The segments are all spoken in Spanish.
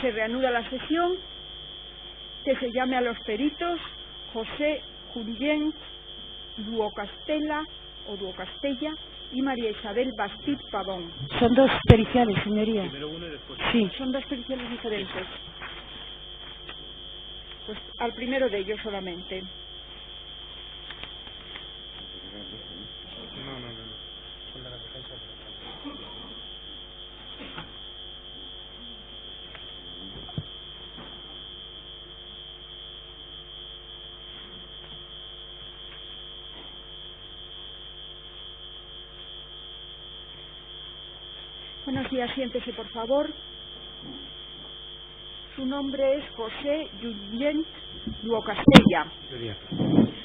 Se reanuda la sesión. Que se llame a los peritos José Junyent Duocastella y María Isabel Bastid Pavón. Son dos periciales, señoría. Primero uno y después. Sí, son dos periciales diferentes. Pues al primero de ellos solamente. No. Son las defensas. Buenos días, siéntese por favor. Su nombre es José Junyent Duocastella.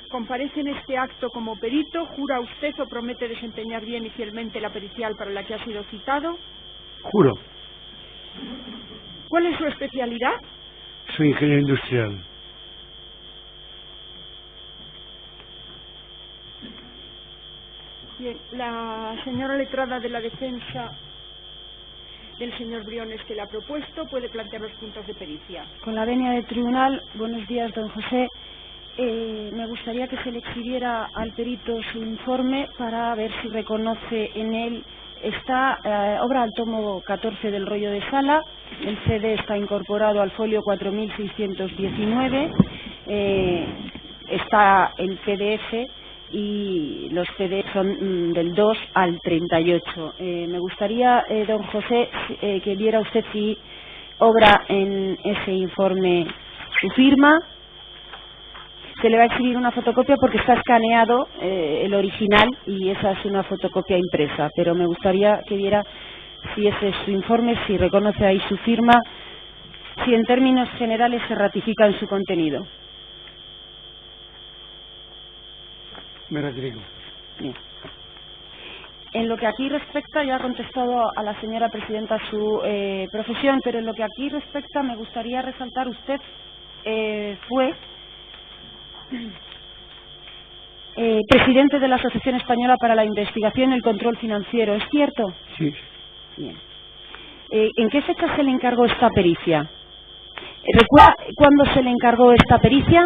Comparece en este acto como perito. ¿Jura usted o promete desempeñar bien y fielmente la pericial para la que ha sido citado? Juro. ¿Cuál es su especialidad? Soy ingeniero industrial. Bien, la señora letrada de la defensa del señor Briones, que le ha propuesto, puede plantear los puntos de pericia. Con la venia del tribunal, buenos días, don José. Me gustaría que se le exhibiera al perito su informe para ver si reconoce en él. Está obra al tomo 14 del rollo de sala. El CD está incorporado al folio 4619. Está el PDF y los CD son del 2 al 38. Me gustaría, don José, que viera usted si obra en ese informe su firma. Se le va a exhibir una fotocopia porque está escaneado el original y esa es una fotocopia impresa, pero me gustaría que viera si ese es su informe, si reconoce ahí su firma, si en términos generales se ratifica en su contenido. Me retiro. Bien. En lo que aquí respecta, ya ha contestado a la señora presidenta su profesión, pero en lo que aquí respecta me gustaría resaltar, usted fue presidente de la Asociación Española para la Investigación y el Control Financiero, ¿es cierto? Sí. Bien. ¿En qué fecha se le encargó esta pericia? ¿Recuerda cuándo se le encargó esta pericia?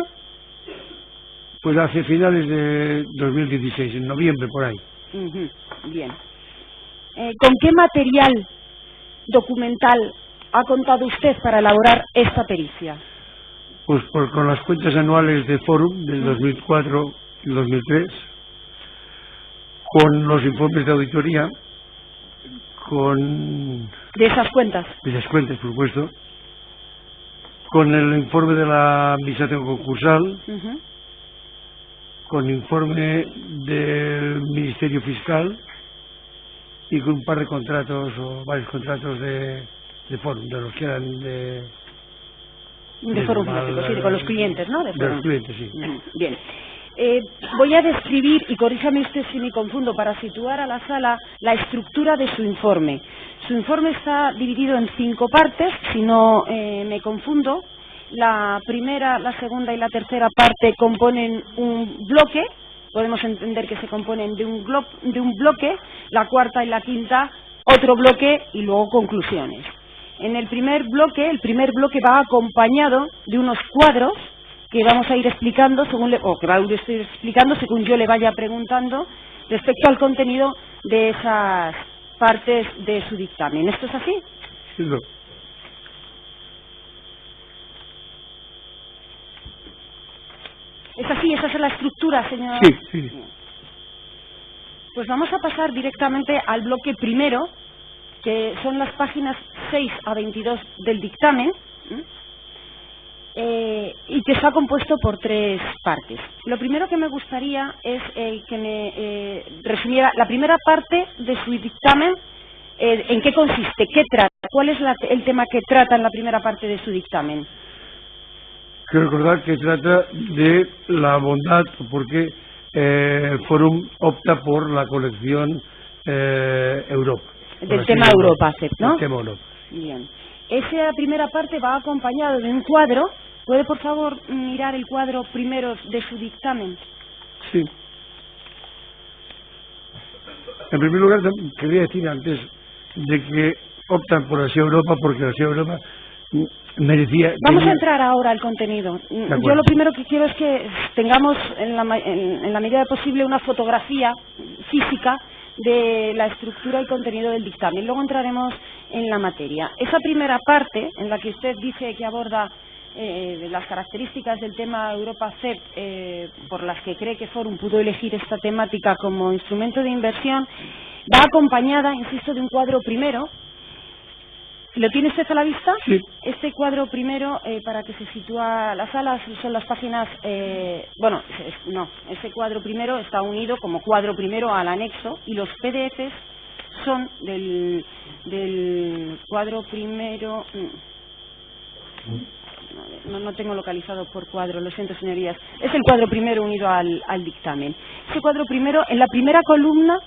Pues hacia finales de 2016, en noviembre, por ahí. Bien. ¿Con qué material documental ha contado usted para elaborar esta pericia? Pues con las cuentas anuales de Forum del 2004 y 2003, con los informes de auditoría, con... ¿De esas cuentas? De esas cuentas, por supuesto, con el informe de la administración concursal, con informe del Ministerio Fiscal y con un par de contratos o varios contratos de Forum, de los que eran de Forum Financiero, sí, con los clientes, ¿no? De los clientes, sí. Bien. Voy a describir, y corríjame usted si me confundo, para situar a la sala la estructura de su informe. Su informe está dividido en 5 partes, si no me confundo. La primera, la segunda y la tercera parte componen un bloque, podemos entender que se componen de un bloque, la cuarta y la quinta otro bloque y luego conclusiones. En el primer bloque va acompañado de unos cuadros que vamos a ir explicando según yo le vaya preguntando respecto al contenido de esas partes de su dictamen. ¿Esto es así? Sí, no. ¿Es así? ¿Esa es la estructura, señor? Sí. Pues vamos a pasar directamente al bloque primero, que son las páginas 6 a 22 del dictamen, y que está compuesto por 3 partes. Lo primero que me gustaría es que me resumiera la primera parte de su dictamen. ¿En qué consiste? ¿Qué trata? ¿Cuál es el tema que trata en la primera parte de su dictamen? Quiero recordar que trata de la bondad, porque el Forum opta por la colección Europa. Del tema Europa, ¿no? Del tema Europa. Bien. Esa primera parte va acompañado de un cuadro. ¿Puede, por favor, mirar el cuadro primero de su dictamen? Sí. En primer lugar, quería decir antes de que optan por Asia Europa, porque Asia Europa merecía... Vamos a entrar ahora al contenido. Yo lo primero que quiero es que tengamos en la medida de posible una fotografía física de la estructura y contenido del dictamen. Luego entraremos en la materia. Esa primera parte, en la que usted dice que aborda las características del tema Europa CEP, por las que cree que Forum pudo elegir esta temática como instrumento de inversión, va acompañada, insisto, de un cuadro primero. ¿Lo tiene usted a la vista? Sí. Este cuadro primero, para que se sitúa la sala, son las páginas... ese cuadro primero está unido como cuadro primero al anexo y los PDFs son del cuadro primero... No tengo localizado por cuadro, lo siento, señorías. Es el cuadro primero unido al dictamen. Ese cuadro primero, en la primera columna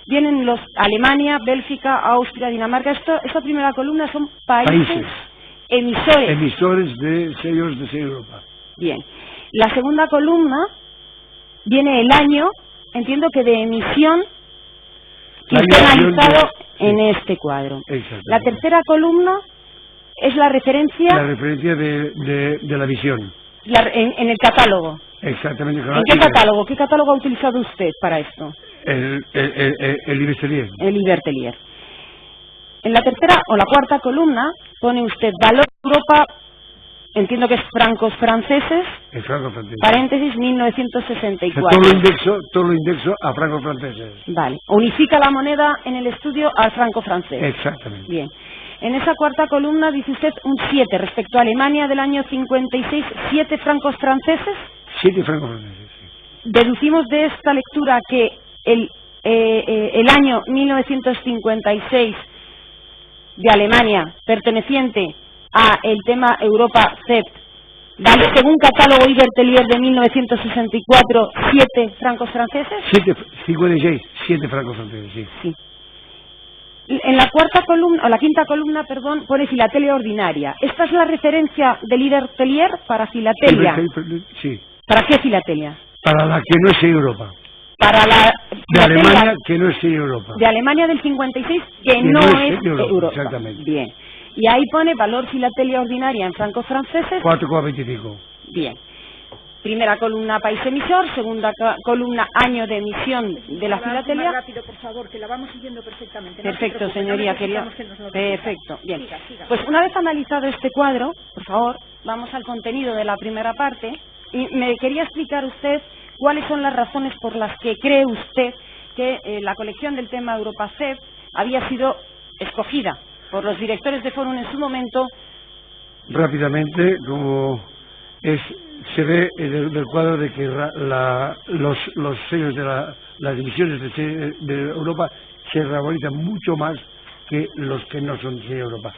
vienen los Alemania, Bélgica, Austria, Dinamarca. Esta primera columna son países emisores. Emisores de sellos de Europa. Bien. La segunda columna viene el año, entiendo que de emisión, que está analizado en este cuadro. La tercera columna es la referencia... La referencia de la visión. En el catálogo. Exactamente. ¿En qué catálogo? ¿Qué catálogo ha utilizado usted para esto? El Ibertelier. El Ibertelier. En la tercera o la cuarta columna pone usted Valor Europa, entiendo que es francos franceses, el franco francés. Paréntesis 1964. O sea, todo lo indexo a francos franceses. Vale. Unifica la moneda en el estudio al franco francés. Exactamente. Bien. En esa cuarta columna dice usted un 7 respecto a Alemania del año 56, 7 francos franceses. 7 francos franceses, sí. Deducimos de esta lectura que el año 1956 de Alemania, perteneciente a el tema Europa CEP, vale, según catálogo Ibertelier de 1964, 7 francos franceses. 56, 7 francos franceses, sí. Sí. En la cuarta columna, o la quinta columna, perdón, pone filatelia ordinaria. ¿ Esta es la referencia del Ibertelier para filatelia? Sí. ¿Para qué filatelia? Para la que no es Europa. Para la de Alemania, que no es Europa. De Alemania del 56, que no es Europa. Exactamente. Bien. Y ahí pone valor filatelia ordinaria en francos franceses. 4,25. Bien. Primera columna país emisor, segunda columna año de emisión de la filatelia. Más rápido, por favor, que la vamos siguiendo perfectamente. Perfecto, señoría, quería. Perfecto, bien. Siga. Pues una vez analizado este cuadro, por favor, vamos al contenido de la primera parte. Y me quería explicar usted cuáles son las razones por las que cree usted que la colección del tema Europa CEP había sido escogida por los directores de Forum en su momento. Rápidamente, como se ve del cuadro de que los sellos de las divisiones de Europa se revalorizan mucho más que los que no son de Europa.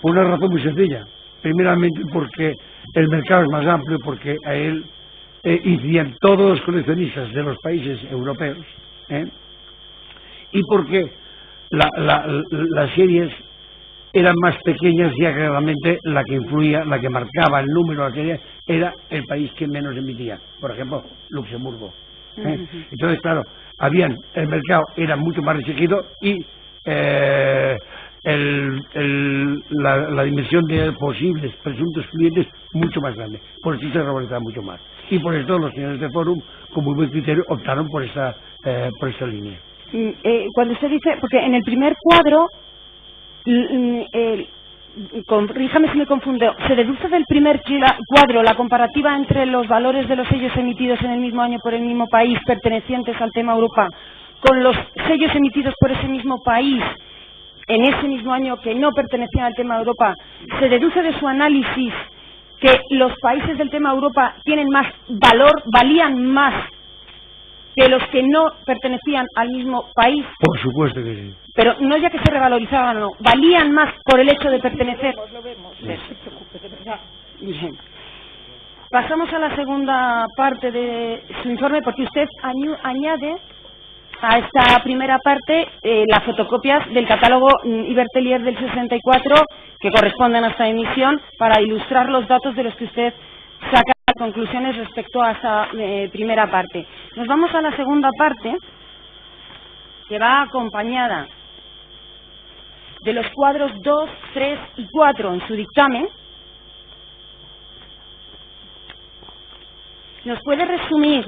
Por una razón muy sencilla. Primeramente porque el mercado es más amplio, porque a él irían todos los coleccionistas de los países europeos, y porque las series eran más pequeñas, ya que realmente la que influía, la que marcaba el número de la serie era el país que menos emitía, por ejemplo Luxemburgo. Entonces, claro, el mercado era mucho más restringido y la dimensión de posibles presuntos clientes mucho más grande. Por eso se revalorizaba mucho más. Y por eso los señores de Forum, con muy buen criterio, optaron por esta línea. Cuando usted dice, porque en el primer cuadro, corríjame si me confundo, se deduce del primer cuadro la comparativa entre los valores de los sellos emitidos en el mismo año por el mismo país pertenecientes al tema Europa con los sellos emitidos por ese mismo país en ese mismo año que no pertenecían al tema Europa. Se deduce de su análisis que los países del tema Europa tienen más valor, valían más que los que no pertenecían al mismo país. Por supuesto que sí. Pero no ya que se revalorizaban, no, valían más por el hecho de pertenecer. Lo vemos. No se preocupe, de verdad. Bien. Pasamos a la segunda parte de su informe, porque usted añade a esta primera parte las fotocopias del catálogo Ibertelier del 64 que corresponden a esta emisión para ilustrar los datos de los que usted saca conclusiones respecto a esta primera parte. Nos vamos a la segunda parte, que va acompañada de los cuadros 2, 3 y 4 en su dictamen, ¿nos puede resumir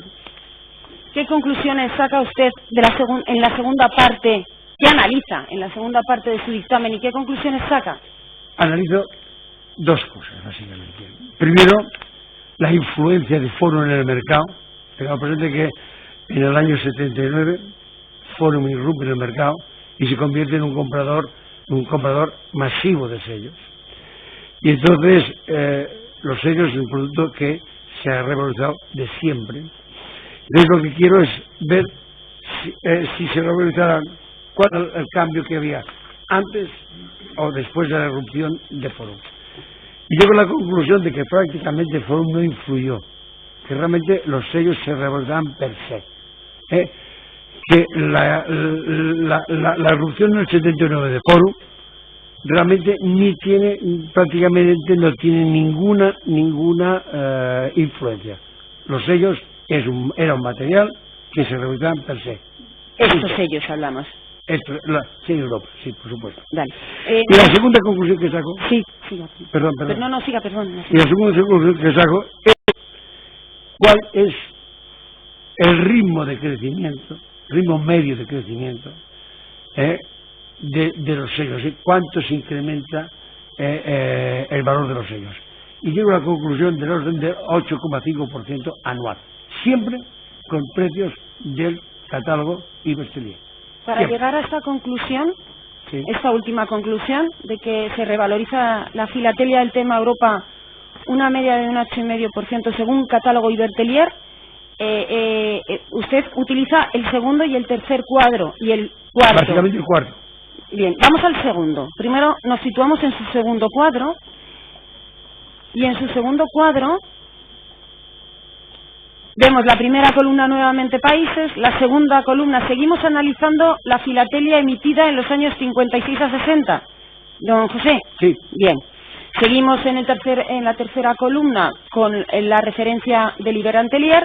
qué conclusiones saca usted de en la segunda parte, qué analiza en la segunda parte de su dictamen y qué conclusiones saca? Analizo dos cosas, básicamente. Primero, la influencia de Forum en el mercado. Tengamos presente que en el año 79 Forum irrumpe en el mercado y se convierte en un comprador masivo de sellos. Y entonces los sellos es un producto que se ha revalorizado de siempre. Entonces lo que quiero es ver si se revalorizaran, cuál era el cambio que había antes o después de la irrupción de Forum. Y llego a la conclusión de que prácticamente Forum no influyó, que realmente los sellos se revalorizaban per se. Que la irrupción en el 79 de Forum realmente prácticamente no tiene ninguna influencia. Los sellos era un material que se revalorizaban per se. Estos sellos hablamos. Sí, en Europa, sí, por supuesto. Dale. Y la segunda conclusión que saco... Sí, siga. Perdón. No, siga, perdón. Y la segunda conclusión que saco es cuál es el ritmo de crecimiento, ritmo medio de crecimiento de los sellos, cuánto se incrementa el valor de los sellos. Y llego a la conclusión del orden del 8,5% anual, siempre con precios del catálogo Ibertelier. Para siempre. llegar a esta conclusión, sí. Esta última conclusión de que se revaloriza la filatelia del tema Europa una media de un 8,5% según catálogo Ibertelier, usted utiliza el segundo y el tercer cuadro y el cuarto. Básicamente el cuarto. Bien, vamos al segundo. Primero nos situamos en su segundo cuadro y en su segundo cuadro vemos la primera columna nuevamente países, la segunda columna seguimos analizando la filatelia emitida en los años 56 a 60. Don José. Sí. Bien. Seguimos en la tercera columna con la referencia del Ibertelier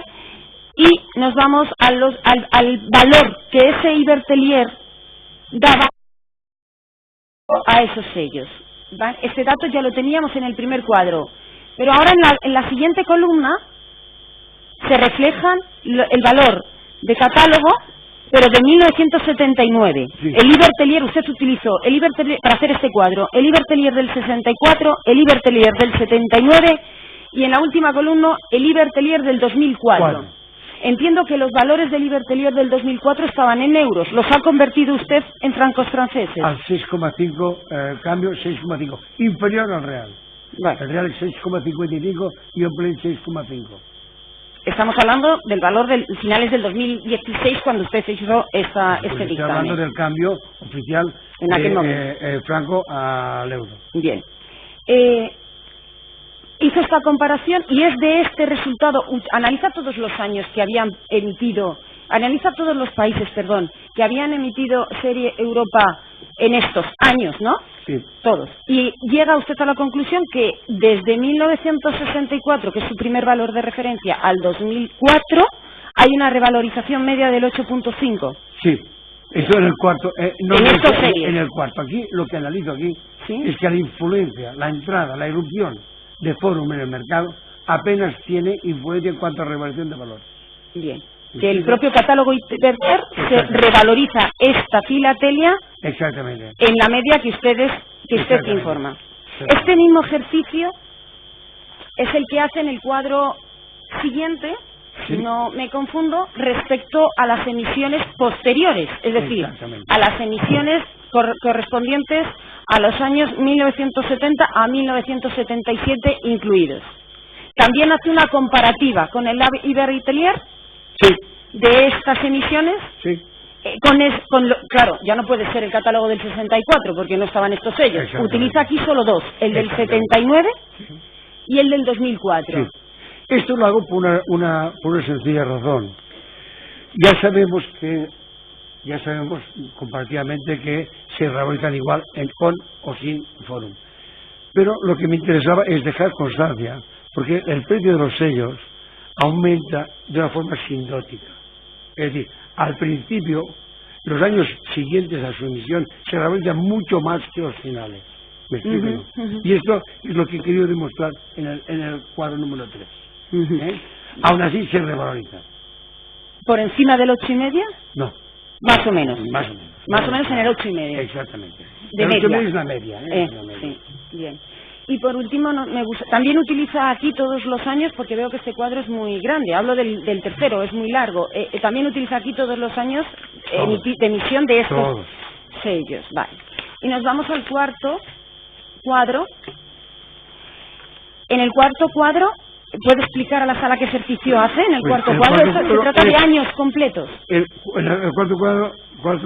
y nos vamos al valor que ese Ibertelier daba a esos sellos. ¿Vale? Este dato ya lo teníamos en el primer cuadro, pero ahora en la siguiente columna se reflejan el valor de catálogo, pero de 1979. Sí. El Ibertelier, usted utilizó el Ibertelier para hacer este cuadro, el Ibertelier del 64, el Ibertelier del 79 y en la última columna el Ibertelier del 2004. Entiendo que los valores del Ibertelier del 2004 estaban en euros. ¿Los ha convertido usted en francos franceses? Al 6,5, cambio 6,5, inferior al real. Vale. El real es 6,55 y el play 6,5. Estamos hablando del valor de finales del 2016 cuando usted hizo este Estoy dictamen. hablando del cambio oficial En aquel momento. franco al euro. Bien. Hizo esta comparación y es de este resultado. Analiza todos los años que habían emitido, analiza todos los países, que habían emitido serie Europa en estos años, ¿no? Sí. Todos. Y llega usted a la conclusión que desde 1964, que es su primer valor de referencia, al 2004, hay una revalorización media del 8,5. Sí. Eso en el cuarto. No en estos series. En el cuarto. Aquí, lo que analizo aquí, ¿sí? es que la influencia, la entrada, la irrupción de Forum en el mercado apenas tiene influencia en cuanto a revalorización de valores. Bien. Que el propio catálogo Ibertelier se revaloriza esta filatelia. Exactamente. En la media que usted informa. Este mismo ejercicio es el que hace en el cuadro siguiente, si no me confundo, respecto a las emisiones posteriores, es decir, a las emisiones correspondientes a los años 1970 a 1977 incluidos. También hace una comparativa con el Ibertelier. Sí. De estas emisiones, sí. Claro, ya no puede ser el catálogo del 64 porque no estaban estos sellos. Utiliza aquí solo dos, el del 79 y el del 2004. Sí. Esto lo hago por una sencilla razón. Ya sabemos comparativamente que se revalorizan igual con o sin Forum. Pero lo que me interesaba es dejar constancia, porque el precio de los sellos aumenta de una forma sindrótica. Es decir, al principio los años siguientes a su emisión se revalorizan mucho más que los finales. ¿Me explico? Y esto es lo que he querido demostrar en el cuadro número 3. Aún así se revaloriza. ¿Por encima del 8,5? No. Más o menos. Más o menos. Más o menos en el 8,5. Exactamente. De el media. 8,5 es la media. Es la media. Sí, bien. Y por último, me gusta, también utiliza aquí todos los años, porque veo que este cuadro es muy grande, hablo del tercero, es muy largo. También utiliza aquí todos los años de emisión de estos sellos. Vale. Y nos vamos al cuarto cuadro. En el cuarto cuadro, ¿puede explicar a la sala qué ejercicio hace en el cuarto cuadro? Se trata de años completos. El cuarto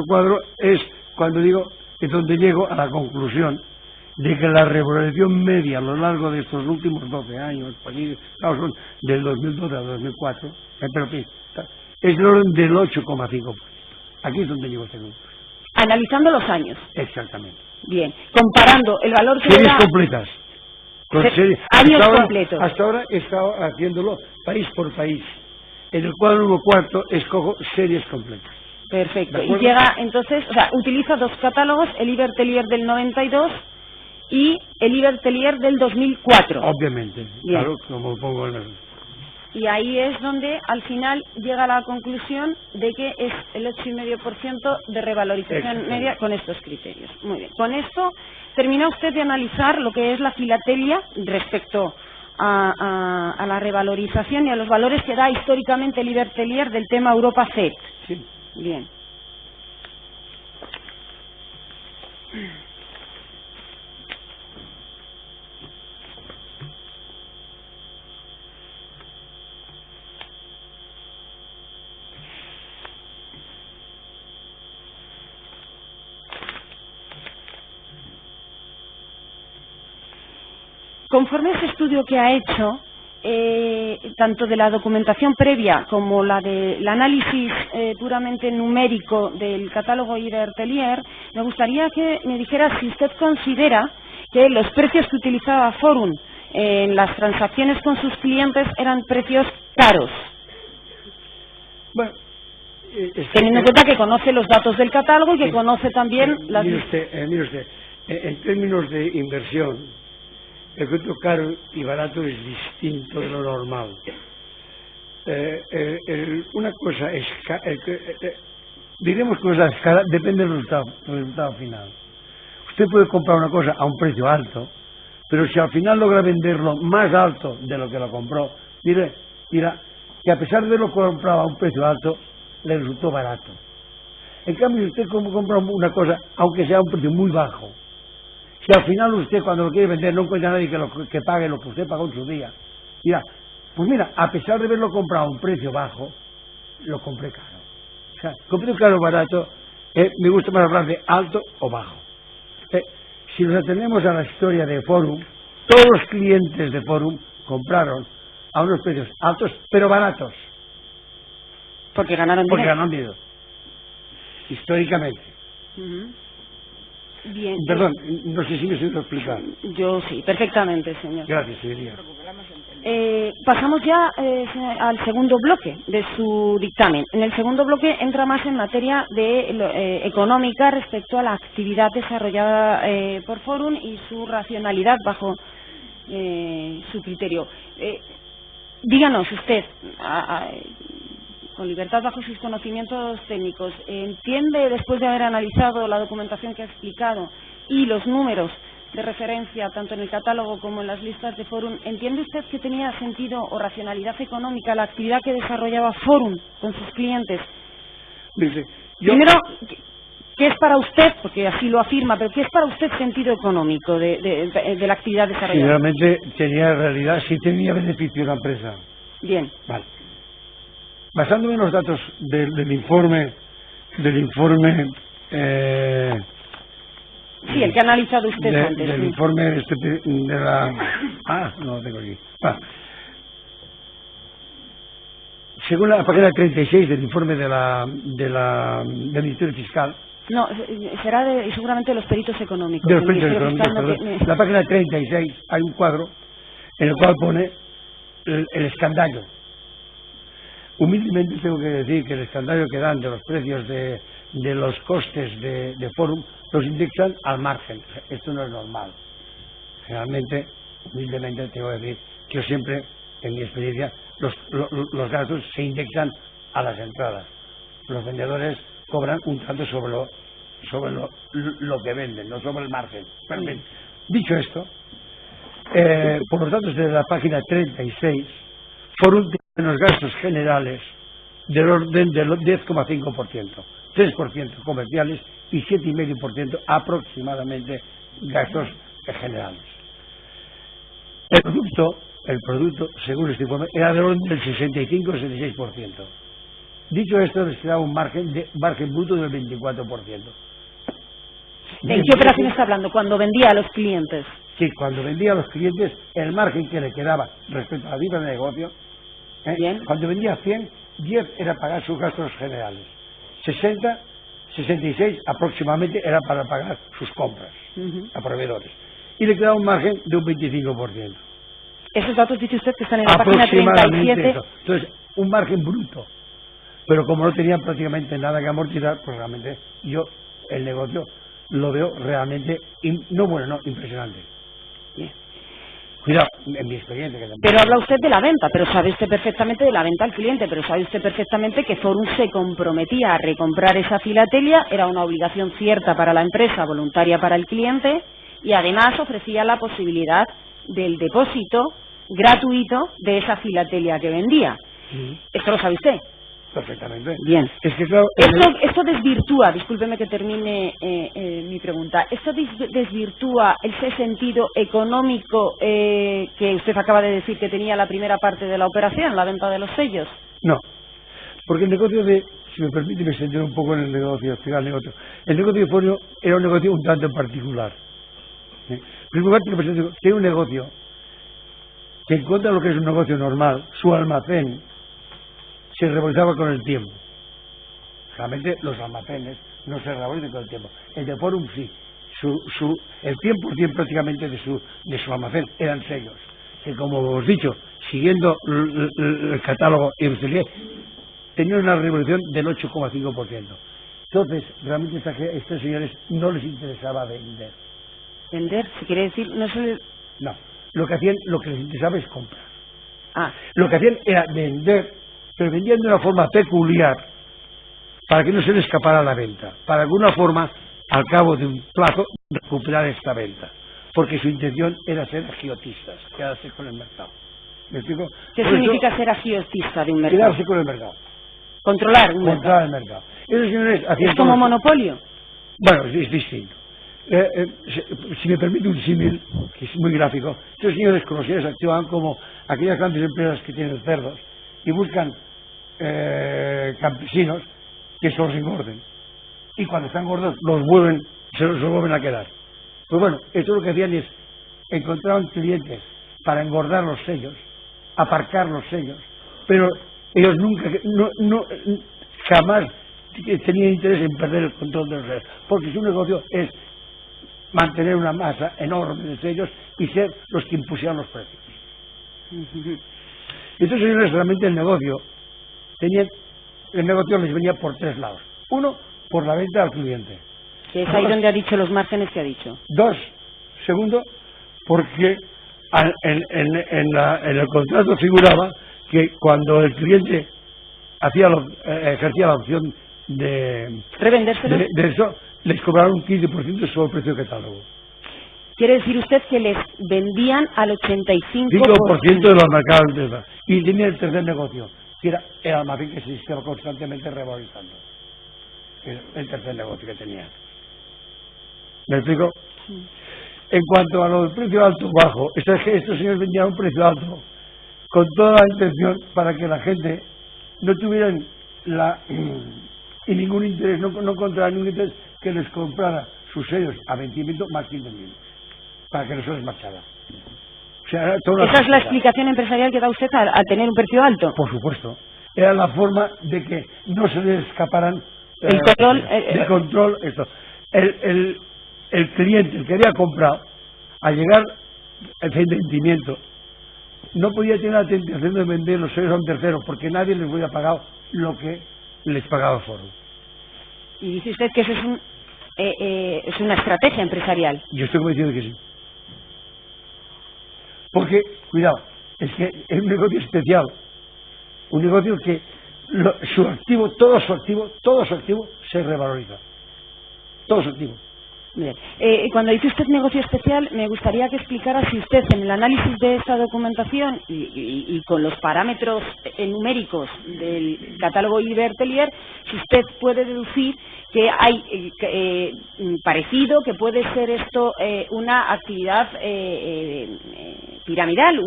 cuadro es cuando digo que donde llego a la conclusión de que la revalorización media a lo largo de estos últimos 12 años, son del 2012 al 2004, pero es del orden del 8,5%. Aquí es donde llego a este grupo. Analizando los años. Exactamente. Bien, comparando el valor que series da... completas. Años completos. Hasta ahora he estado haciéndolo país por país. En el cuadro número 4 escojo series completas. Perfecto. Y llega entonces, o sea, utiliza dos catálogos, el Ibertelier del 92 y el Ibertelier del 2004. Obviamente, bien. Claro, como pongo en el... Y ahí es donde al final llega a la conclusión de que es el 8,5% de revalorización media con estos criterios. Muy bien. Con esto termina usted de analizar lo que es la filatelia respecto a la revalorización y a los valores que da históricamente el Ibertelier del tema Europa Z. Sí. Bien. Conforme a ese estudio que ha hecho, tanto de la documentación previa como la del análisis puramente numérico del catálogo Ibertelier, me gustaría que me dijera si usted considera que los precios que utilizaba Forum en las transacciones con sus clientes eran precios caros. Bueno, teniendo en cuenta que conoce los datos del catálogo y que conoce también las... Mire usted, en términos de inversión, el concepto caro y barato es distinto de lo normal. Una cosa es diremos que una cosa es cara, depende del resultado final. Usted puede comprar una cosa a un precio alto, pero si al final logra venderlo más alto de lo que lo compró, dirá que a pesar de lo que compraba a un precio alto, le resultó barato. En cambio, si usted compra una cosa, aunque sea a un precio muy bajo, si al final usted cuando lo quiere vender no encuentra a nadie que pague lo que usted pagó en su día, dirá, pues mira, a pesar de haberlo comprado a un precio bajo, lo compré caro. O sea, compré caro o barato, me gusta más hablar de alto o bajo. Si nos atenemos a la historia de Forum, todos los clientes de Forum compraron a unos precios altos, pero baratos. Porque ganaron dinero. Porque ganaron dinero. Históricamente. Bien. Perdón, no sé si me estoy explicar. Yo sí, perfectamente, señor. Gracias, señoría. Pasamos ya al segundo bloque de su dictamen. En el segundo bloque entra más en materia de económica respecto a la actividad desarrollada por Forum y su racionalidad bajo su criterio. Díganos usted, con libertad bajo sus conocimientos técnicos, ¿entiende, después de haber analizado la documentación que ha explicado y los números de referencia tanto en el catálogo como en las listas de Forum, ¿entiende usted que tenía sentido o racionalidad económica la actividad que desarrollaba Forum con sus clientes? Primero, ¿qué es para usted, porque así lo afirma, pero qué es para usted sentido económico de la actividad desarrollada? Si realmente tenía realidad, si tenía beneficio la empresa. Bien. Vale. Basándome en los datos del informe sí, el que ha analizado usted antes. Del informe de la... no lo tengo aquí. Según la página 36 del informe del Ministerio Fiscal... No, será seguramente de los peritos económicos. De los peritos económicos, perdón. La página 36 hay un cuadro en el cual pone el escandallo. Humildemente tengo que decir que el escandallo que dan de los precios de de los costes de Forum los indexan al margen. Esto no es normal. Generalmente, humildemente tengo que decir que yo siempre, en mi experiencia, los gastos se indexan a las entradas. Los vendedores cobran un tanto sobre lo que venden, no sobre el margen. Dicho esto, por los datos de la página 36, Forum tiene unos gastos generales del orden del 10,5%, 3% comerciales y 7,5% aproximadamente gastos generales. El producto, según este informe, era del orden del 65-66%. Dicho esto, les quedaba un margen bruto del 24%. ¿De qué operación está hablando? Cuando vendía a los clientes. Sí, cuando vendía a los clientes, el margen que le quedaba respecto a la cifra de negocio, cuando vendía 100, 10 era pagar sus gastos generales, 60, 66 aproximadamente era para pagar sus compras a proveedores, y le quedaba un margen de un 25%. Esos datos dice usted que están en la página 37. Eso. Entonces, un margen bruto, pero como no tenían prácticamente nada que amortizar, pues realmente yo el negocio lo veo realmente, impresionante. Bien. Cuidado, en mi experiencia. Pero habla usted de la venta, pero sabe usted perfectamente de la venta al cliente, pero sabe usted perfectamente que Forum se comprometía a recomprar esa filatelia, era una obligación cierta para la empresa, voluntaria para el cliente, y además ofrecía la posibilidad del depósito gratuito de esa filatelia que vendía. ¿Esto lo sabe usted? Perfectamente. Bien. Es que, claro, esto desvirtúa, discúlpeme que termine mi pregunta, ¿esto desvirtúa ese sentido económico que usted acaba de decir que tenía la primera parte de la operación, la venta de los sellos? No, porque el negocio si me permite, me senté un poco en el negocio, el negocio de Forum era un negocio un tanto en particular. En primer lugar, tiene un negocio que, en contra de lo que es un negocio normal, su almacén se revalorizaba con el tiempo. Realmente los almacenes no se revalorizan con el tiempo. El de Forum sí. El 100% prácticamente de su almacén eran sellos, que, como hemos dicho, siguiendo el catálogo tenía una revolución del 8,5%. Entonces, realmente a estos señores no les interesaba vender. ¿Vender? ¿Se quiere decir? No. Lo que les interesaba es comprar. Ah. Lo que hacían era vender, pero vendían de una forma peculiar para que no se les escapara la venta, para de alguna forma, al cabo de un plazo, recuperar esta venta, porque su intención era ser agiotistas, quedarse con el mercado. ¿Me explico? ¿Qué significa ser agiotista de un mercado? Quedarse con el mercado. Controlar un mercado. Controlar el mercado. Esos señores hacían ¿Es como monopolio? Bueno, es distinto. Si me permite un símil, que es muy gráfico, estos señores con los señores actúan como aquellas grandes empresas que tienen cerdos y buscan campesinos que se los engorden, y cuando están gordos se los vuelven a quedar. Pues bueno, esto lo que hacían es encontraban clientes para engordar los sellos, aparcar los sellos, pero ellos jamás tenían interés en perder el control de los sellos, porque su negocio es mantener una masa enorme de sellos y ser los que impusieran los precios. Estos señores, realmente el negocio les venía por tres lados. Uno, por la venta al cliente. Que es ahí donde ha dicho los márgenes que ha dicho. Dos, segundo, porque en el contrato figuraba que cuando el cliente ejercía la opción de revendérselo, de eso, les cobraron un 15% sobre el precio de catálogo. Quiere decir usted que les vendían al 85% 5% de los mercados. Y tenía el tercer negocio, que era el almacén, que se estaba constantemente revalorizando. El tercer negocio que tenía. ¿Me explico? Sí. En cuanto a lo del precio alto o bajo, estos señores vendían un precio alto con toda la intención para que la gente no tuvieran y ningún interés, no encontrara ningún interés que les comprara sus sellos a vencimiento más 15.000, para que no se les marchara. O sea, era toda ¿Esa es la explicación empresarial que da usted al tener un precio alto? Por supuesto. Era la forma de que no se les escaparan el control. Esto. El cliente, el que había comprado, al llegar el vencimiento, no podía tener la tentación de vender los sellos a un tercero, porque nadie les hubiera pagado lo que les pagaba Forum. Y dice usted que eso es una estrategia empresarial. Yo estoy convencido de que sí. Porque, cuidado, es que es un negocio especial. Un negocio que todo su activo se revaloriza. Todo su activo. Bien. Cuando dice usted negocio especial, me gustaría que explicara si usted, en el análisis de esta documentación y con los parámetros numéricos del catálogo Ibertelier, si usted puede deducir que hay parecido, que puede ser esto una actividad piramidal,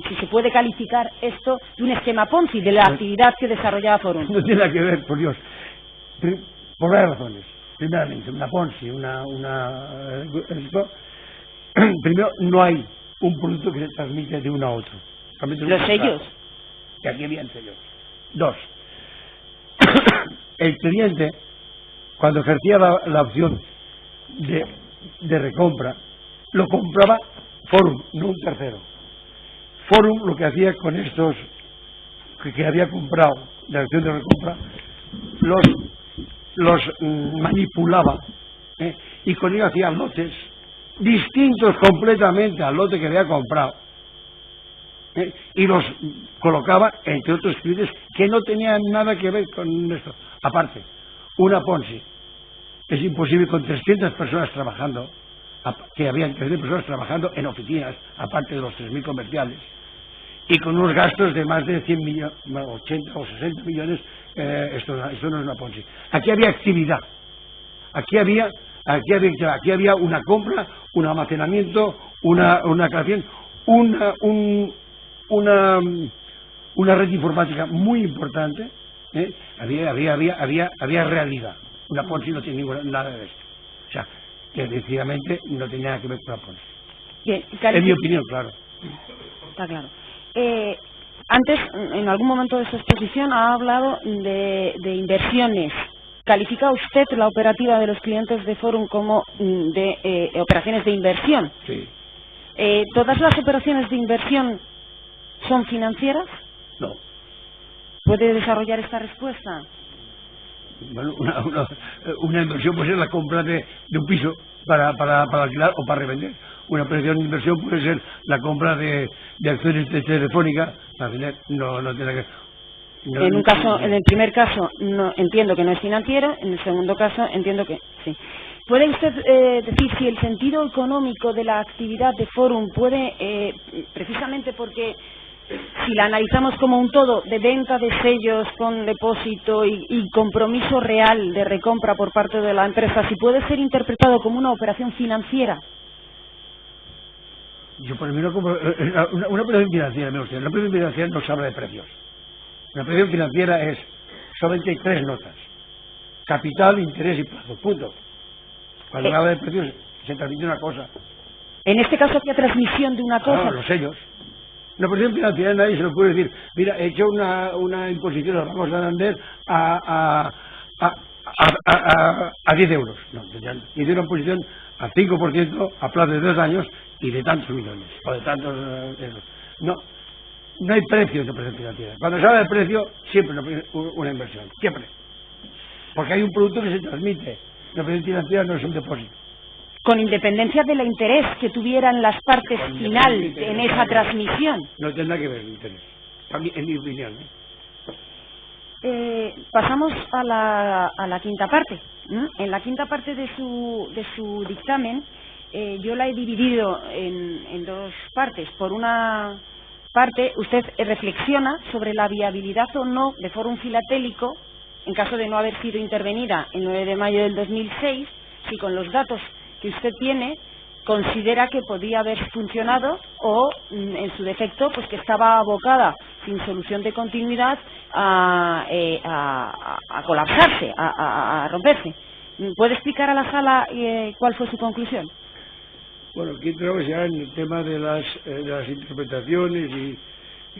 si se puede calificar esto de un esquema Ponzi, de la actividad que desarrollaba Forum. No tiene nada que ver, por Dios. Por varias razones. Primeramente, una Ponzi, primero, no hay un producto que se transmite de uno a otro. Los sellos. Que aquí había sellos. 2. El cliente, cuando ejercía la opción de recompra, lo compraba Forum, no un tercero. Forum lo que hacía con estos que había comprado de la opción de recompra, los manipulaba, y con ello hacía lotes distintos completamente al lote que había comprado, y los colocaba entre otros clientes que no tenían nada que ver con esto. Aparte, una Ponzi es imposible con 300 personas trabajando, que habían 300 personas trabajando en oficinas, aparte de los 3.000 comerciales, y con unos gastos de más de 100 millones, 80 o 60 millones, esto no es una Ponzi. Aquí había actividad, aquí había una compra, un almacenamiento, una creación, una red informática muy importante, había realidad. Una Ponzi no tiene nada de esto. O sea, que decididamente no tenía nada que ver con la Ponzi. Bien, en mi opinión, claro. Está claro. Antes, en algún momento de su exposición, ha hablado de inversiones. ¿Califica usted la operativa de los clientes de Forum como de operaciones de inversión? Sí. ¿Todas las operaciones de inversión son financieras? No. ¿Puede desarrollar esta respuesta? Bueno, una inversión puede ser la compra de un piso para alquilar o para revender. Una operación de inversión puede ser la compra de acciones de Telefónica para vender. No tiene que ver. En el primer caso entiendo que no es financiero, en el segundo caso entiendo que sí. ¿Puede usted decir si el sentido económico de la actividad de Forum puede, precisamente porque si la analizamos como un todo de venta de sellos con depósito y compromiso real de recompra por parte de la empresa, si puede ser interpretado como una operación financiera? Yo por mí una operación financiera, una operación financiera no se habla de precios. Una operación financiera solamente hay 3 notas: capital, interés y plazo, punto. Cuando habla de precios se transmite una cosa. En este caso, ¿qué transmisión de una cosa? Los sellos. Una operación financiera nadie se lo puede decir. Mira, he hecho una imposición al Banco Santander a 10 euros. No, hice una imposición al 5% a plazo de 2 años y de tantos millones, o de tantos euros. No hay precio de operación financiera. Cuando se habla de precio, siempre una inversión, siempre. Porque hay un producto que se transmite. La operación financiera no es un depósito. Con independencia del interés que tuvieran las partes final en esa transmisión. No tiene nada que ver el interés, en mi opinión. Pasamos a la quinta parte. En la quinta parte de su dictamen, yo la he dividido en 2 partes. Por una parte, usted reflexiona sobre la viabilidad o no de Forum Filatélico en caso de no haber sido intervenida el 9 de mayo del 2006, si con los datos que usted tiene considera que podía haber funcionado o, en su defecto, pues que estaba abocada sin solución de continuidad a colapsarse, a romperse. ¿Puede explicar a la sala cuál fue su conclusión? Bueno, aquí tenemos ya en el tema de las interpretaciones y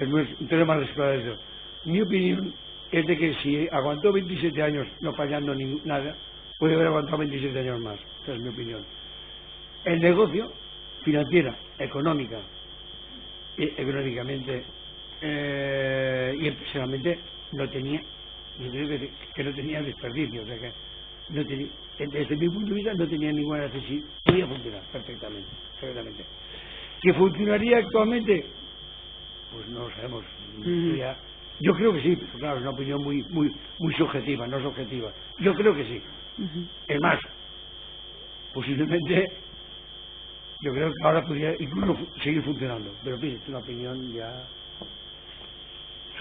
un tema más esclarecido. Mi opinión es de que si aguantó 27 años no fallando nada, puede haber aguantado 27 años más. Esa es mi opinión. El negocio, financiera, económicamente y empresarialmente, no tenía, yo creo que no tenía desperdicio. O sea que desde mi punto de vista no tenía ninguna necesidad, podía funcionar perfectamente. ¿Que funcionaría actualmente? Pues no lo sabemos. Yo creo que sí, pero claro, es una opinión muy subjetiva, no es objetiva. Yo creo que sí. Es más, posiblemente, yo creo que ahora podría incluso seguir funcionando, pero en fin, es una opinión ya...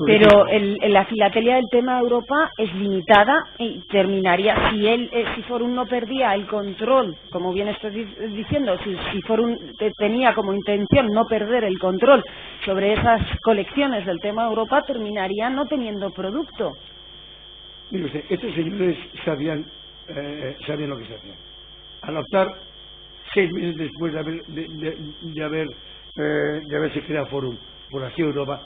Pero la filatelia del tema Europa es limitada y terminaría, si Forum no perdía el control, como bien estoy diciendo, si Forum tenía como intención no perder el control sobre esas colecciones del tema Europa, terminaría no teniendo producto. Mire usted, estos señores sabían lo que se hacían. Al optar 6 meses después de haberse creado Forum por así Europa,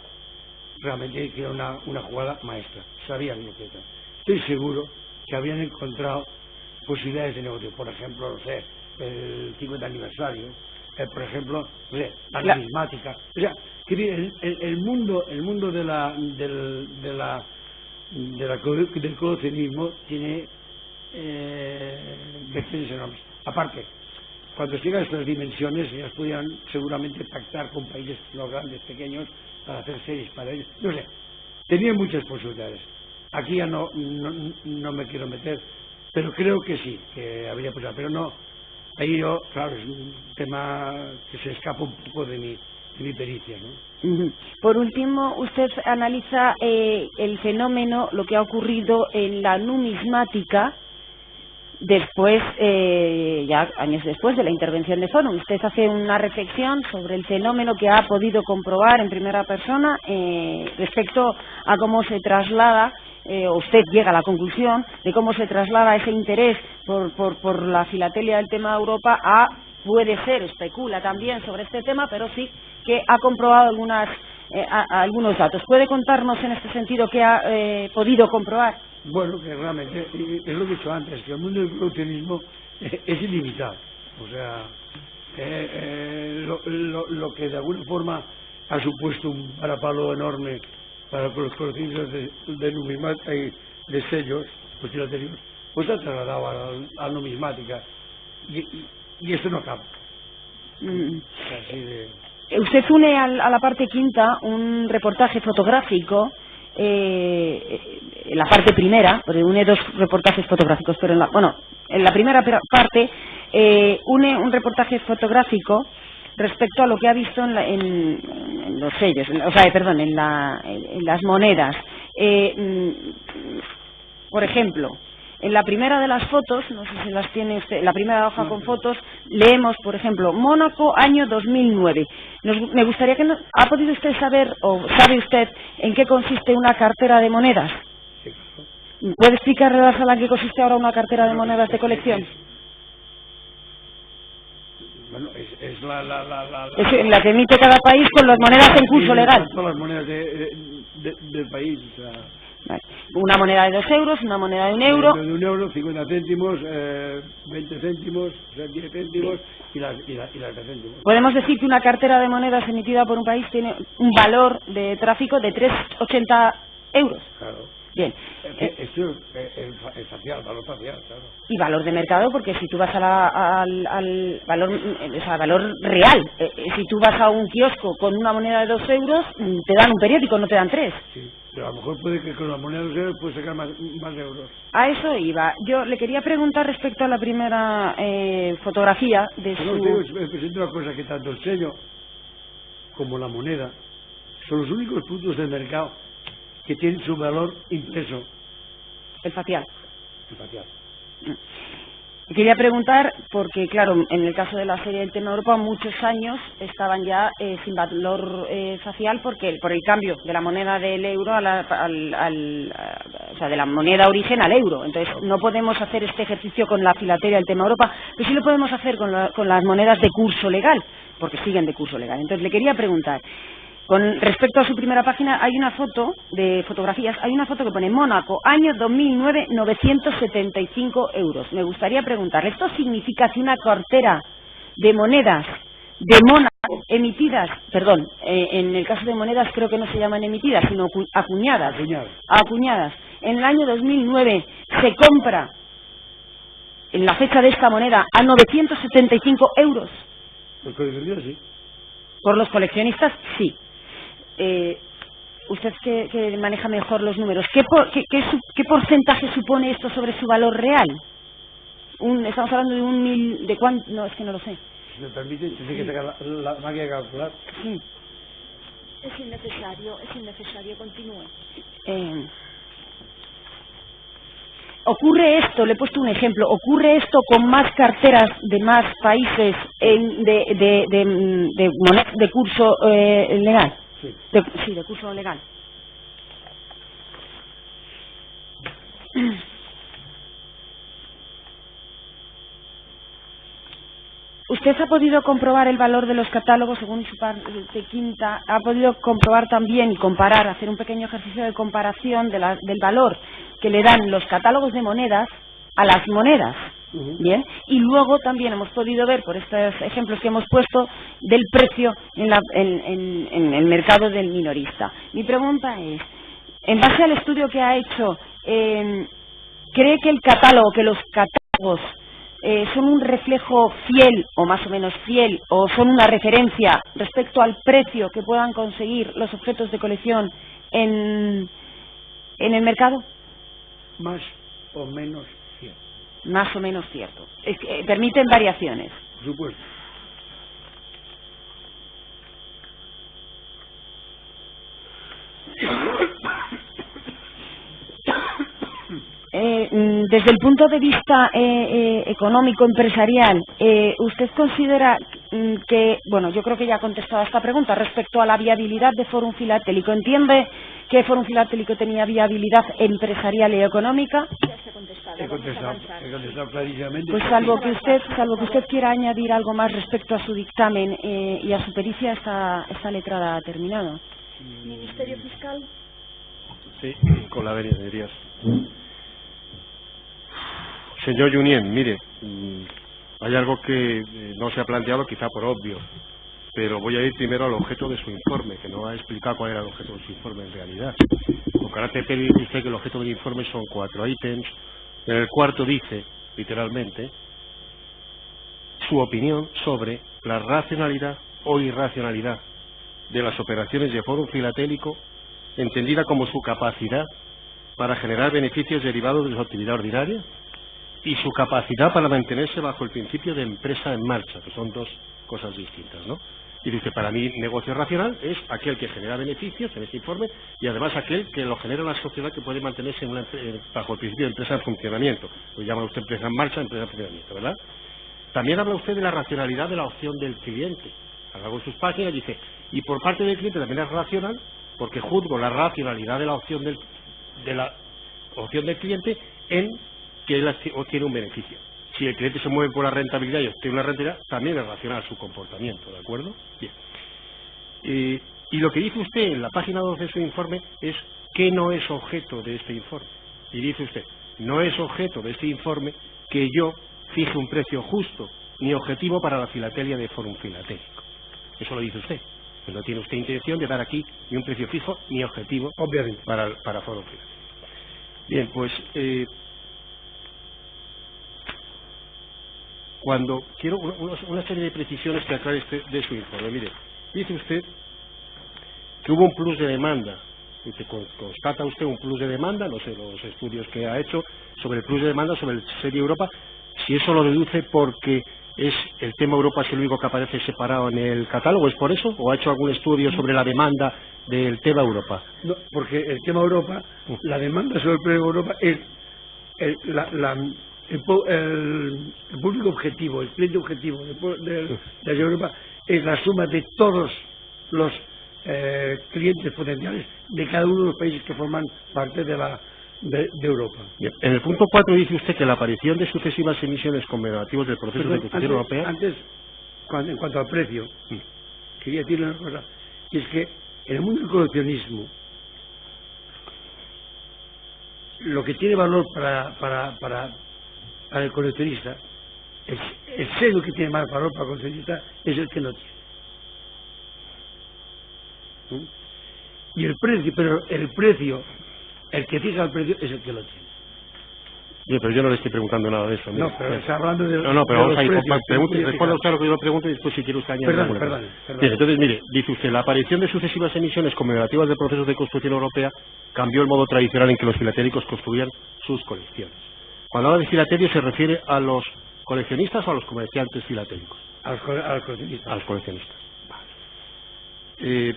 realmente que era una jugada maestra, sabían lo que era. Estoy seguro que habían encontrado posibilidades de negocio, por ejemplo, no sé, el 50 aniversario, por ejemplo, no sé, la numismática, o sea, que el mundo del coleccionismo tiene vertientes enormes. Aparte, cuando llega a estas dimensiones, ellas podían seguramente pactar con países no grandes, pequeños, para hacer series para ellos. No sé, tenían muchas posibilidades. Aquí ya no me quiero meter, pero creo que sí, que habría posibilidades. Pero no, ahí yo, claro, es un tema que se escapa un poco de mi pericia, ¿no? Por último, usted analiza el fenómeno, lo que ha ocurrido en la numismática, después, ya años después de la intervención de Forum. Usted hace una reflexión sobre el fenómeno que ha podido comprobar en primera persona respecto a cómo se traslada, usted llega a la conclusión de cómo se traslada ese interés por la filatelia del tema Europa a, puede ser, especula también sobre este tema, pero sí que ha comprobado algunos datos. ¿Puede contarnos en este sentido qué ha podido comprobar? Bueno, que realmente, es lo que he dicho antes, que el mundo del coleccionismo es ilimitado. O sea, lo que de alguna forma ha supuesto un parapalo enorme para los coleccionistas de numismática y de sellos, pues filaterios, pues ha trasladado a la numismática. Y esto no acaba. Así de... Usted une a la parte quinta un reportaje fotográfico, en la parte primera, porque une 2 reportajes fotográficos, pero en la primera parte une un reportaje fotográfico respecto a lo que ha visto en los sellos, en las monedas. Por ejemplo, en la primera de las fotos, no sé si las tiene usted, en la primera hoja con fotos, leemos, por ejemplo, Mónaco, año 2009. Me gustaría que ¿ha podido usted saber, o sabe usted, en qué consiste una cartera de monedas? ¿Puede explicarle a la sala en qué consiste ahora una cartera de monedas de colección? Bueno, es la es la que emite cada país con las monedas en curso legal. Todas las monedas del país, o sea... Vale. Una moneda de 2 euros, una moneda de 1 euro. De 1 euro, 50 céntimos, 20 céntimos, 10 céntimos y las de céntimos. Podemos decir que una cartera de monedas emitida por un país tiene un valor de tráfico de 3,80 euros. Claro. Bien. Esto es facial, valor facial, claro. Y valor de mercado, porque si tú vas al valor real, si tú vas a un kiosco con una moneda de 2 euros, te dan un periódico, no te dan 3. Sí, pero a lo mejor puede que con la moneda de 2 euros puedes sacar más euros. A eso iba. Yo le quería preguntar respecto a la primera fotografía de su... Me presento una cosa, que tanto el sello como la moneda son los únicos puntos del mercado que tienen su valor impreso. El facial. El facial. Quería preguntar, porque claro, en el caso de la serie del tema Europa, muchos años estaban ya sin valor facial por el cambio de la moneda del euro de la moneda origen al euro. Entonces no podemos hacer este ejercicio con la filatelia del tema Europa, pero sí lo podemos hacer con las monedas de curso legal, porque siguen de curso legal. Entonces le quería preguntar, con respecto a su primera página, hay una foto de fotografías, hay una foto que pone Mónaco, año 2009, 975 euros. Me gustaría preguntarle, ¿esto significa que una cartera de monedas de Mónaco emitidas, perdón, en el caso de monedas creo que no se llaman emitidas, sino acuñadas, en el año 2009 se compra en la fecha de esta moneda a 975 euros. Los coleccionistas sí. Por los coleccionistas, sí. Usted que maneja mejor los números, ¿qué porcentaje supone esto sobre su valor real? Estamos hablando de un mil... ¿De cuánto? No, es que no lo sé. Si me permite, tendré que sacar la máquina de calcular. Sí. Es innecesario, continúe. Ocurre esto, le he puesto un ejemplo, ocurre esto con más carteras de más países de curso legal. Sí. Sí, de curso legal. ¿Usted ha podido comprobar el valor de los catálogos según su parte quinta? ¿Ha podido comprobar también y comparar, hacer un pequeño ejercicio de comparación del valor que le dan los catálogos de monedas a las monedas? Bien, y luego también hemos podido ver, por estos ejemplos que hemos puesto, del precio en el mercado del minorista. Mi pregunta es, en base al estudio que ha hecho, ¿cree que los catálogos son un reflejo fiel o más o menos fiel o son una referencia respecto al precio que puedan conseguir los objetos de colección en el mercado? Más o menos cierto. Más o menos cierto. Permiten variaciones. Por supuesto. Desde el punto de vista económico, empresarial, ¿usted considera que, bueno, yo creo que ya ha contestado a esta pregunta respecto a la viabilidad de Fórum Filatélico? ¿Entiende que Fórum Filatélico tenía viabilidad empresarial y económica? Ya está contestado. He contestado clarísimamente. Pues salvo que usted quiera añadir algo más respecto a su dictamen y a su pericia, esta letrada ha terminado. Ministerio Fiscal. Sí, con la venia, señorías. Señor Junien, mire, hay algo que no se ha planteado, quizá por obvio, pero voy a ir primero al objeto de su informe, que no ha explicado cuál era el objeto de su informe en realidad. Con carácter dice usted que el objeto del informe son 4 ítems. En el cuarto dice, literalmente, su opinión sobre la racionalidad o irracionalidad de las operaciones de Fórum Filatélico, entendida como su capacidad para generar beneficios derivados de su actividad ordinaria y su capacidad para mantenerse bajo el principio de empresa en marcha, que son dos cosas distintas, ¿no? Y dice, para mí, negocio racional es aquel que genera beneficios en este informe y además aquel que lo genera una sociedad que puede mantenerse bajo el principio de empresa en funcionamiento. Lo llama usted empresa en marcha, empresa en funcionamiento, ¿verdad? También habla usted de la racionalidad de la opción del cliente. A lo largo de sus páginas dice, y por parte del cliente también es racional, porque juzgo la racionalidad de la opción del cliente en que él obtiene un beneficio. Si el cliente se mueve por la rentabilidad y obtiene una rentabilidad, también es racional su comportamiento, ¿de acuerdo? Bien. Y lo que dice usted en la página 12 de su informe es que no es objeto de este informe. Y dice usted, no es objeto de este informe que yo fije un precio justo ni objetivo para la filatelia de Fórum Filatélico. Eso lo dice usted. Que no tiene usted intención de dar aquí ni un precio fijo ni objetivo, obviamente, para Fórum Filatélico. Bien, pues cuando quiero una serie de precisiones que aclare de su informe. Mire, dice usted que hubo un plus de demanda. Dice, constata usted un plus de demanda, no sé, los estudios que ha hecho sobre el plus de demanda sobre el Serie Europa, si eso lo deduce porque el tema Europa es el único que aparece separado en el catálogo, ¿es por eso? ¿O ha hecho algún estudio sobre la demanda del tema Europa? No, porque el tema Europa, la demanda sobre el precio Europa es el público objetivo, el cliente objetivo de Europa es la suma de todos los clientes potenciales de cada uno de los países que forman parte de Europa. Bien. En el punto 4 dice usted que la aparición de sucesivas emisiones conmemorativas del proceso de construcción europea... Antes, en cuanto al precio, quería decirle una cosa, y es que en el mundo del coleccionismo lo que tiene valor para el coleccionista, el sello que tiene más valor para el coleccionista es el que no tiene. Y el precio, pero el que fija el precio es el que lo tiene. Bien, pero yo no le estoy preguntando nada de eso. Mire. No, pero está hablando de No, pero vamos a ir. Precios, Responda usted a lo que yo le pregunto y después si quiere usted añadir alguna cosa. Perdón. Bien, entonces, mire, dice usted, la aparición de sucesivas emisiones conmemorativas de procesos de construcción europea cambió el modo tradicional en que los filatélicos construían sus colecciones. Cuando habla de filatelio, ¿se refiere a los coleccionistas o a los comerciantes filatélicos? A los coleccionistas. A los coleccionistas. Vale.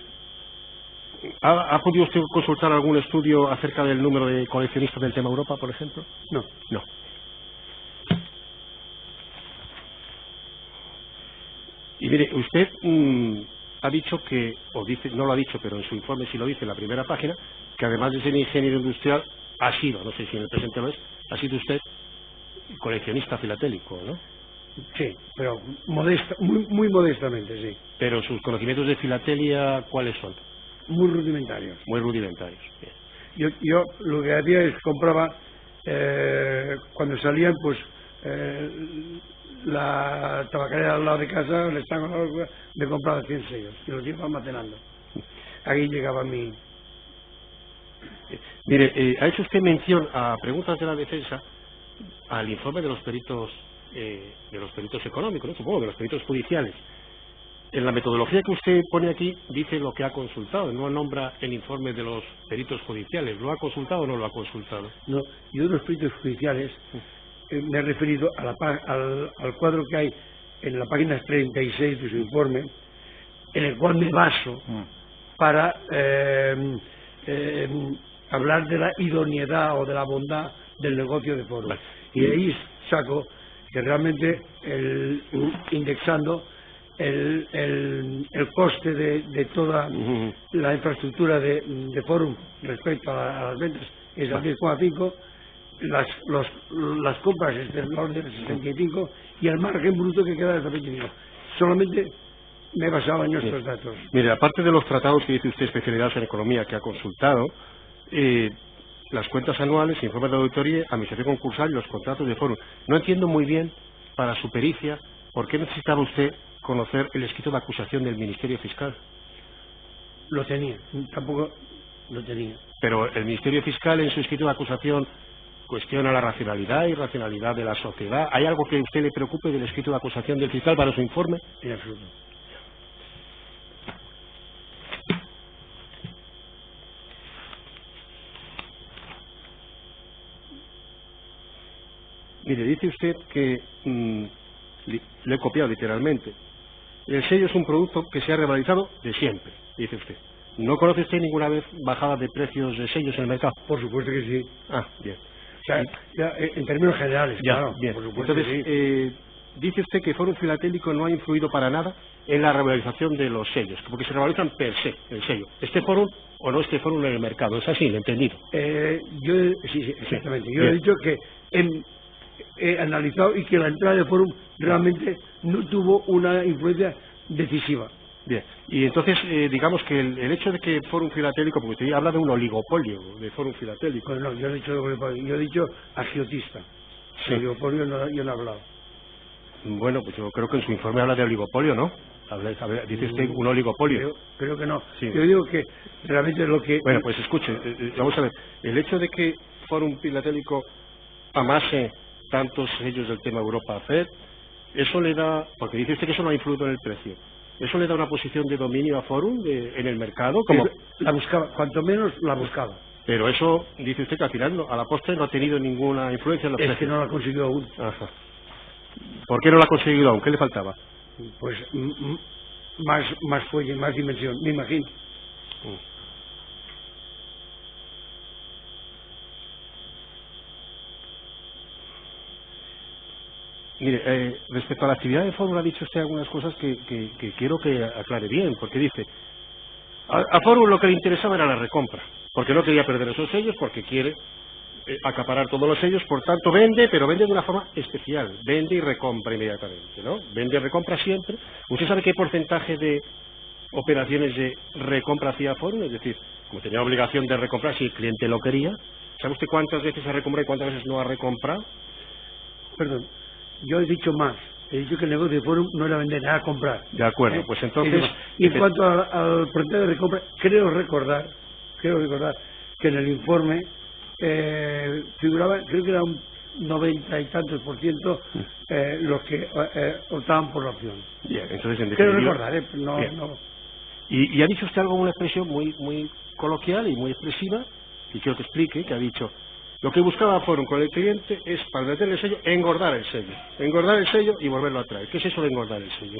¿Ha podido usted consultar algún estudio acerca del número de coleccionistas del tema Europa, por ejemplo? No. Y mire, usted ha dicho que, o dice, no lo ha dicho, pero en su informe sí lo dice en la primera página, que además de ser ingeniero industrial, ha sido, no sé si en el presente lo es, ha sido usted coleccionista filatélico, ¿no? Sí, pero muy modestamente, sí. Pero sus conocimientos de filatelia, ¿cuáles son? Muy rudimentarios. Muy rudimentarios. Bien. Yo lo que hacía es compraba, cuando salían, pues, la tabacalera al lado de casa, el estanco, me compraba 100 sellos y los iba almacenando. Aquí llegaba mi... Mire, ha hecho usted mención a preguntas de la defensa al informe de los peritos económicos, ¿no? Supongo, de los peritos judiciales. En la metodología que usted pone aquí dice lo que ha consultado, no nombra el informe de los peritos judiciales. ¿Lo ha consultado o no lo ha consultado? No, yo de los peritos judiciales me he referido a al cuadro que hay en la página 36 de su informe, en el cual me baso para hablar de la idoneidad o de la bondad del negocio de Forum. Vale. Y de ahí saco que realmente indexando el coste de toda la infraestructura de Forum respecto a las ventas es a 10,5, las compras es del orden de 65 y el margen bruto que queda es de 25. Solamente me he basado en estos datos. Mire, aparte de los tratados que dice usted especializados en economía que ha consultado, las cuentas anuales, informes de auditoría, administración concursal y los contratos de Forum. No entiendo muy bien, para su pericia, por qué necesitaba usted conocer el escrito de acusación del Ministerio Fiscal. Lo tenía, tampoco lo tenía. Pero el Ministerio Fiscal en su escrito de acusación cuestiona la racionalidad y irracionalidad de la sociedad. ¿Hay algo que a usted le preocupe del escrito de acusación del fiscal para su informe? En absoluto. Mire, dice usted que, le he copiado literalmente, el sello es un producto que se ha revalorizado de siempre, dice usted. ¿No conoce usted ninguna vez bajada de precios de sellos en el mercado? Por supuesto que sí. Ah, bien. O sea, ya, en términos generales, ya, claro. Bien. Por supuesto. Entonces, que sí. Dice usted que Forum Filatélico no ha influido para nada en la revalorización de los sellos, porque se revalorizan per se el sello. ¿Este Forum o no este Forum en el mercado? ¿Es así? ¿Lo he entendido? Sí, exactamente. Yo he dicho que he analizado y que la entrada de Forum realmente no tuvo una influencia decisiva. Bien, y entonces digamos que el hecho de que Forum Filatélico, porque usted habla de un oligopolio de Forum Filatélico. Pues no, yo he dicho agiotista. Sí. El oligopolio yo no he hablado. Bueno, pues yo creo que en su informe habla de oligopolio, ¿no? Dice usted un oligopolio. Creo que no. Sí. Yo digo que realmente lo que... Bueno, pues escuche, vamos a ver. El hecho de que Forum Filatélico amase tantos sellos del tema Europa FED, eso le da, porque dice usted que eso no ha influido en el precio, ¿eso le da una posición de dominio a Forum en el mercado? Como... La buscaba, cuanto menos la buscaba. Pero eso, dice usted que al final, a la postre, no ha tenido ninguna influencia en los precios. Es que no la ha conseguido aún. Ajá. ¿Por qué no la ha conseguido aún? ¿Qué le faltaba? Pues más fuelle, más dimensión, me imagino. Mire, respecto a la actividad de Forum ha dicho usted algunas cosas que quiero que aclare bien, porque dice, a Forum lo que le interesaba era la recompra, porque no quería perder esos sellos, porque quiere acaparar todos los sellos, por tanto vende, pero vende de una forma especial, vende y recompra inmediatamente, ¿no? Vende y recompra siempre. ¿Usted sabe qué porcentaje de operaciones de recompra hacía Forum? Es decir, como tenía obligación de recomprar si el cliente lo quería, ¿sabe usted cuántas veces ha recomprado y cuántas veces no ha recomprado? Perdón. Yo he dicho más. He dicho que el negocio de Forum no era vender, era comprar. De acuerdo, pues entonces... Y en cuanto al porcentaje de recompra, creo recordar que en el informe figuraba, creo que era un 90 y tantos % los que optaban por la opción. Bien, entonces en Quiero definitiva... recordar, no. Y ha dicho usted algo, una expresión muy coloquial y muy expresiva, y quiero que explique, que ha dicho: lo que buscaba Forum con el cliente es, para meterle el sello, engordar el sello y volverlo a traer. ¿Qué es eso de engordar el sello?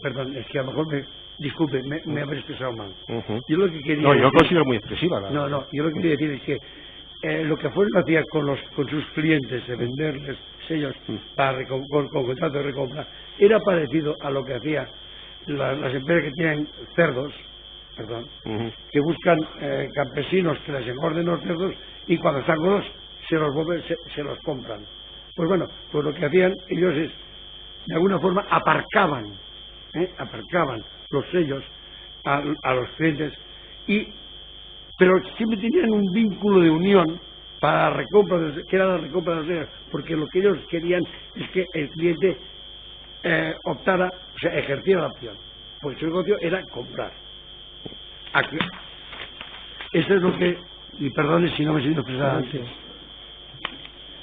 Perdón, es que a lo mejor me habré expresado mal. Yo lo que quería yo lo considero muy expresiva. Yo lo que quería decir es que lo que Forum hacía con sus clientes de venderles sellos con contrato de recompra era parecido a lo que hacía las empresas que tienen cerdos, que buscan campesinos que les engorden los cerdos, y cuando están gordos se los compran. Pues bueno, pues lo que hacían ellos es, de alguna forma, aparcaban los sellos a los clientes, pero siempre tenían un vínculo de unión para la recompra, que era la recompra de los sellos, porque lo que ellos querían es que el cliente optara, o sea, ejerciera la opción, porque su negocio era comprar. Eso es lo que, y perdone si no me he sido expresado antes.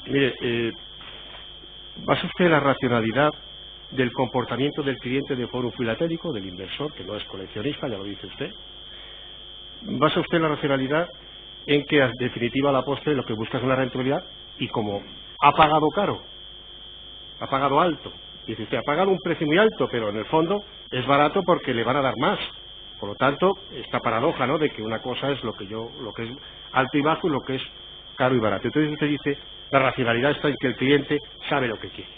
Mire, basa usted la racionalidad del comportamiento del cliente de Forum Filatélico, del inversor, que no es coleccionista, ya lo dice usted. Basa usted la racionalidad en que, en definitiva, la postre lo que busca es una rentabilidad, y como ha pagado caro, ha pagado alto, dice usted, ha pagado un precio muy alto, pero en el fondo es barato porque le van a dar más. Por lo tanto, esta paradoja, ¿no?, de que una cosa es lo que es alto y bajo, y lo que es caro y barato. Entonces usted dice, la racionalidad está en que el cliente sabe lo que quiere.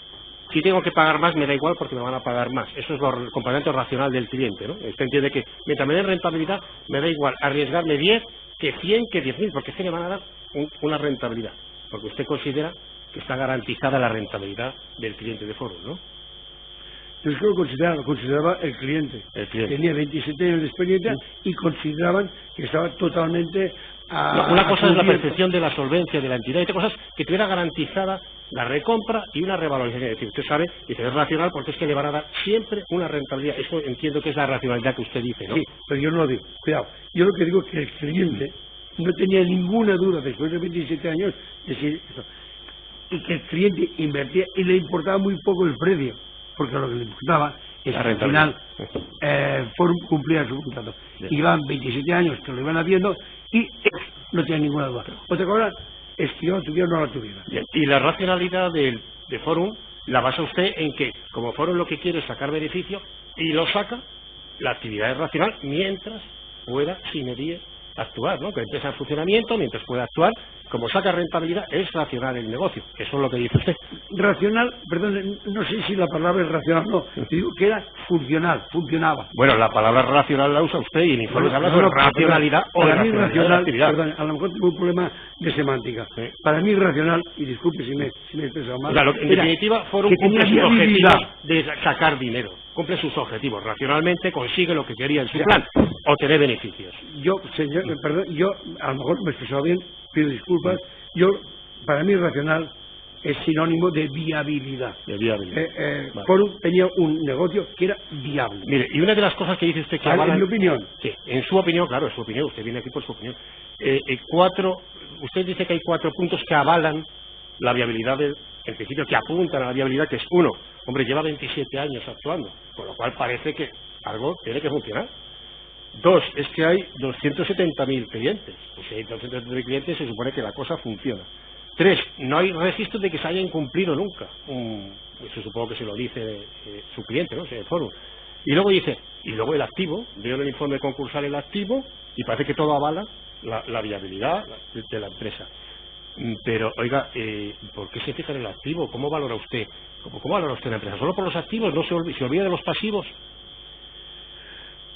Si tengo que pagar más, me da igual porque me van a pagar más. Eso es el comportamiento racional del cliente, ¿no? Usted entiende que mientras me den rentabilidad, me da igual arriesgarme 10, que 100, que 10.000, porque es que le van a dar una rentabilidad. Porque usted considera que está garantizada la rentabilidad del cliente de Forum, ¿no? Yo es que lo consideraba el cliente. Tenía 27 años de experiencia y consideraban que estaba totalmente... una cosa es la percepción de la solvencia de la entidad, y otra cosa es que tuviera garantizada la recompra y una revalorización. Es decir, usted sabe, dice, es racional porque es que le van a dar siempre una rentabilidad. Eso entiendo que es la racionalidad que usted dice, ¿no? Sí, pero yo no lo digo. Cuidado, yo lo que digo es que el cliente no tenía ninguna duda después de 27 años de decir eso, y que el cliente invertía y le importaba muy poco el precio, porque lo que le importaba es que al final Forum cumplía su contrato. Iban 27 años que lo iban haciendo y no tenía ninguna duda. Otra cosa es que yo la tuviera o no la tuviera. Bien. Y la racionalidad de Forum la basa usted en que, como Forum lo que quiere es sacar beneficio, y lo saca, la actividad es racional mientras pueda, sin medir, actuar, ¿no? Que empieza en funcionamiento, mientras pueda actuar, como saca rentabilidad, es racional el negocio. Eso es lo que dice usted. Racional, perdón, no sé si la palabra es racional o no, digo que era funcional, funcionaba. Bueno, la palabra racional la usa usted y el informe habla sobre racionalidad o de racionalidad de la actividad. Perdón, a lo mejor tengo un problema de semántica. Sí. Para mí racional, y disculpe si me he expresado mal. Claro, en definitiva, Forum cumple sus objetivos de sacar dinero. Cumple sus objetivos. Racionalmente consigue lo que quería en su plan, obtener beneficios. Yo, señor, perdón, yo a lo mejor me he expresado bien, pido disculpas. Para mí racional es sinónimo de viabilidad. Vale. Forum tenía un negocio que era viable. Mire, y una de las cosas que dice usted que avalan... En mi opinión. Sí, en su opinión, claro, es su opinión, usted viene aquí por su opinión. Usted dice que hay 4 puntos que avalan la viabilidad, en principio, que apuntan a la viabilidad, que es 1, hombre, lleva 27 años actuando, con lo cual parece que algo tiene que funcionar. 2, es que hay 270.000 clientes. Pues si hay 270.000 clientes, se supone que la cosa funciona. 3, no hay registro de que se haya incumplido nunca. Eso supongo que se lo dice su cliente, ¿no? El Forum. Y luego dice, y luego el activo, veo en el informe concursal el activo, y parece que todo avala la viabilidad de la empresa. Pero, oiga, ¿por qué se fija en el activo? ¿Cómo valora usted? ¿Cómo valora usted la empresa? ¿Solo por los activos? ¿No se olvida de los pasivos?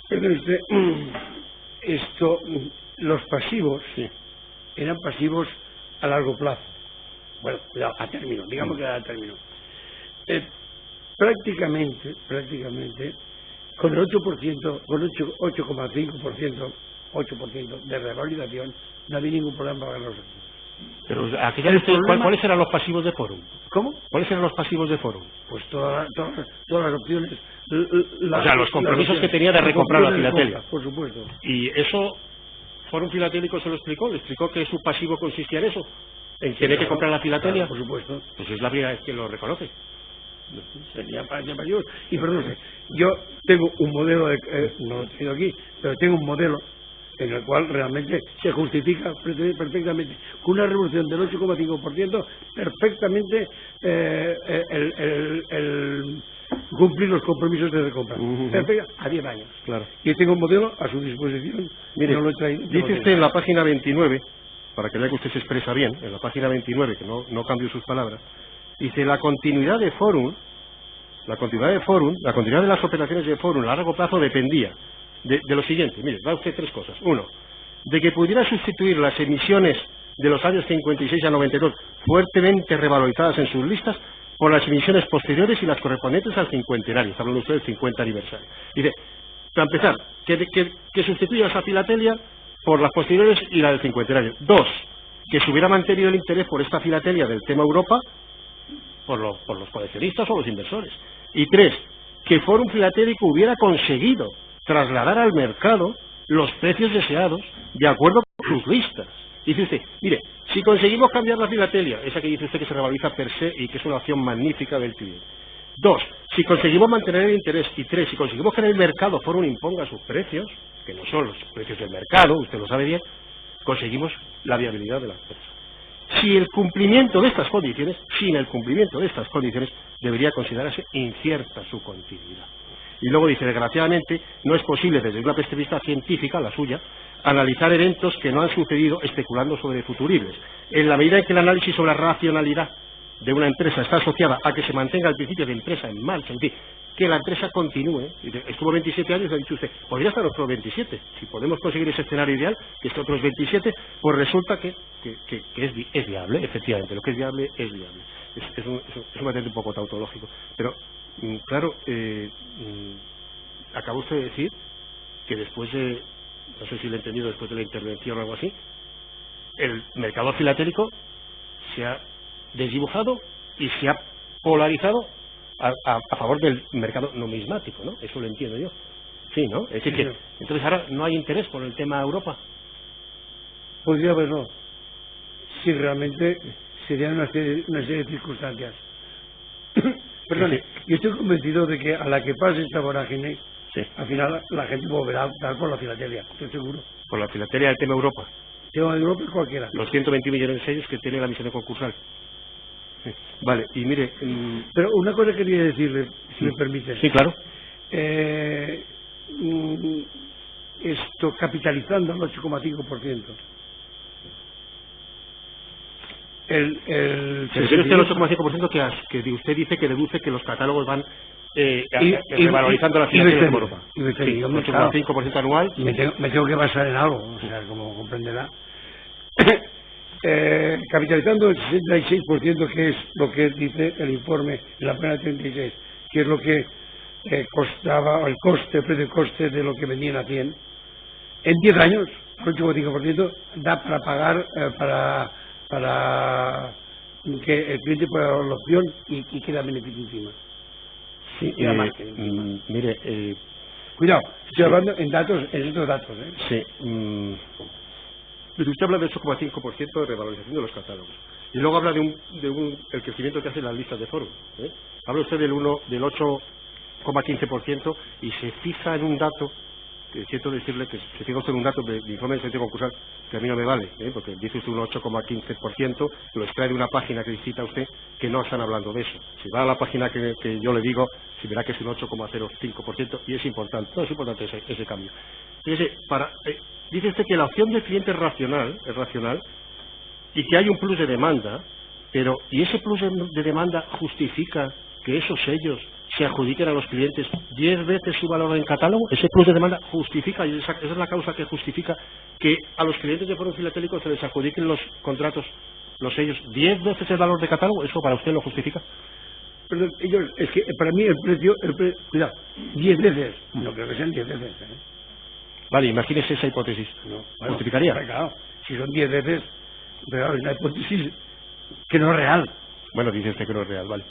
Perdón usted, los pasivos eran pasivos a largo plazo. Bueno, cuidado, a término, digamos que era a término. Prácticamente, con el 8%, con 8,5%, 8% de revalorización, no había ningún problema para los activos. Pero ¿cuáles eran los pasivos de Forum? ¿Cómo? ¿Cuáles eran los pasivos de Forum? Pues todas las opciones. O sea, los compromisos que tenía de recomprar la filatelia. Por supuesto. ¿Y eso Forum Filatélico se lo explicó? ¿Le explicó que su pasivo consistía en eso? ¿Tiene que comprar la filatelia? Claro, por supuesto. Pues es la primera vez que lo reconoce. Sería para yo. Y pero no sé, yo tengo un modelo, no lo tengo aquí, pero tengo un modelo en el cual realmente se justifica perfectamente con una revolución del 8,5%, perfectamente el cumplir los compromisos de recompra. A 10 años. Claro. Y tengo un modelo a su disposición. Mire, no lo he traído, dice usted en la página 29, para que vea que usted se expresa bien, en la página 29, que no cambio sus palabras, dice la continuidad de Forum, la continuidad de las operaciones de Forum a largo plazo dependía de lo siguiente. Mire, va usted tres cosas. Uno, de que pudiera sustituir las emisiones de los años 56 a 92 fuertemente revalorizadas en sus listas por las emisiones posteriores y las correspondientes al cincuentenario. Está hablando usted del 50 aniversario. Dice, para empezar, que sustituya esa filatelia por las posteriores y la del cincuentenario. Dos, que se hubiera mantenido el interés por esta filatelia del tema Europa por los coleccionistas o los inversores. Y tres, que Forum Filatélico hubiera conseguido trasladar al mercado los precios deseados de acuerdo con sus listas. Dice usted, mire, si conseguimos cambiar la filatelia, esa que dice usted que se revaloriza per se y que es una opción magnífica del cliente. Dos, si conseguimos mantener el interés. Y tres, si conseguimos que en el mercado Forum imponga sus precios, que no son los precios del mercado, usted lo sabe bien, conseguimos la viabilidad de la empresa. Sin el cumplimiento de estas condiciones, debería considerarse incierta su continuidad. Y luego dice, desgraciadamente, no es posible desde una perspectiva científica, la suya, analizar eventos que no han sucedido especulando sobre futuribles. En la medida en que el análisis sobre la racionalidad de una empresa está asociada a que se mantenga el principio de empresa en marcha, en fin, que la empresa continúe. Estuvo 27 años, ha dicho usted, podría estar otros 27. Si podemos conseguir ese escenario ideal, que esté otros 27, pues resulta que es viable, efectivamente, lo que es viable es viable. Es un material un poco tautológico. Pero, claro, acaba usted de decir que después de, no sé si lo he entendido después de la intervención o algo así, el mercado filatélico se ha desdibujado y se ha polarizado a favor del mercado numismático, ¿no? Eso lo entiendo yo. Sí, ¿no? Es decir, que entonces ahora no hay interés por el tema Europa. Podría haberlo, si realmente serían una serie de circunstancias. Perdone, yo estoy convencido de que a la que pase esta vorágine, al final la gente volverá a optar por la filatelia, estoy seguro. Por la filatelia del tema Europa. Tema de Europa y cualquiera. Los 120 millones de sellos que tiene la misión de concursal. Vale, y mire... Pero una cosa quería decirle, si me permite. Sí, claro. Esto capitalizando el 8,5%. ¿Se refiere usted al 8,5% que usted dice que deduce que los catálogos van revalorizando la financiación de Europa? Sí, 8,5% anual. Y me tengo que basar en algo, o sea, como comprenderá. Capitalizando el 66%, que es lo que dice el informe en la pena 36, que es lo que costaba, el precio coste de lo que vendían a 100, en 10 años, el 8,5% da para pagar, para que el cliente pueda dar la opción y queda beneficio encima. Sí, mire... Cuidado, estoy hablando en datos, en estos datos. Sí. Pero usted habla del 8,5% de revalorización de los catálogos. Y luego habla el crecimiento que hacen las listas de Forum. Habla usted del 8,15% y se fija en un dato, que siento decirle que se fija usted en un dato de informe de sentido concursal, que a mí no me vale, porque dice usted un 8,15%, lo extrae de una página que cita usted, que no están hablando de eso. Si va a la página que yo le digo, si verá que es un 8,05% y es importante. No, es importante ese cambio. Fíjese, dice usted que la opción del cliente es racional y que hay un plus de demanda, ¿y ese plus de demanda justifica que esos sellos se adjudiquen a los clientes 10 veces su valor en catálogo? Ese plus de demanda justifica, y esa es la causa que justifica que a los clientes de Forum Filatélico se les adjudiquen los contratos, los sellos 10 veces el valor de catálogo. ¿Eso para usted lo justifica? Perdón, es que para mí el precio, cuidado, 10 veces, no creo que sean 10 veces. Vale, imagínese esa hipótesis. No, ¿justificaría? Claro, si son 10 veces, pero es una hipótesis que no es real. Bueno, dice usted que no es real, vale.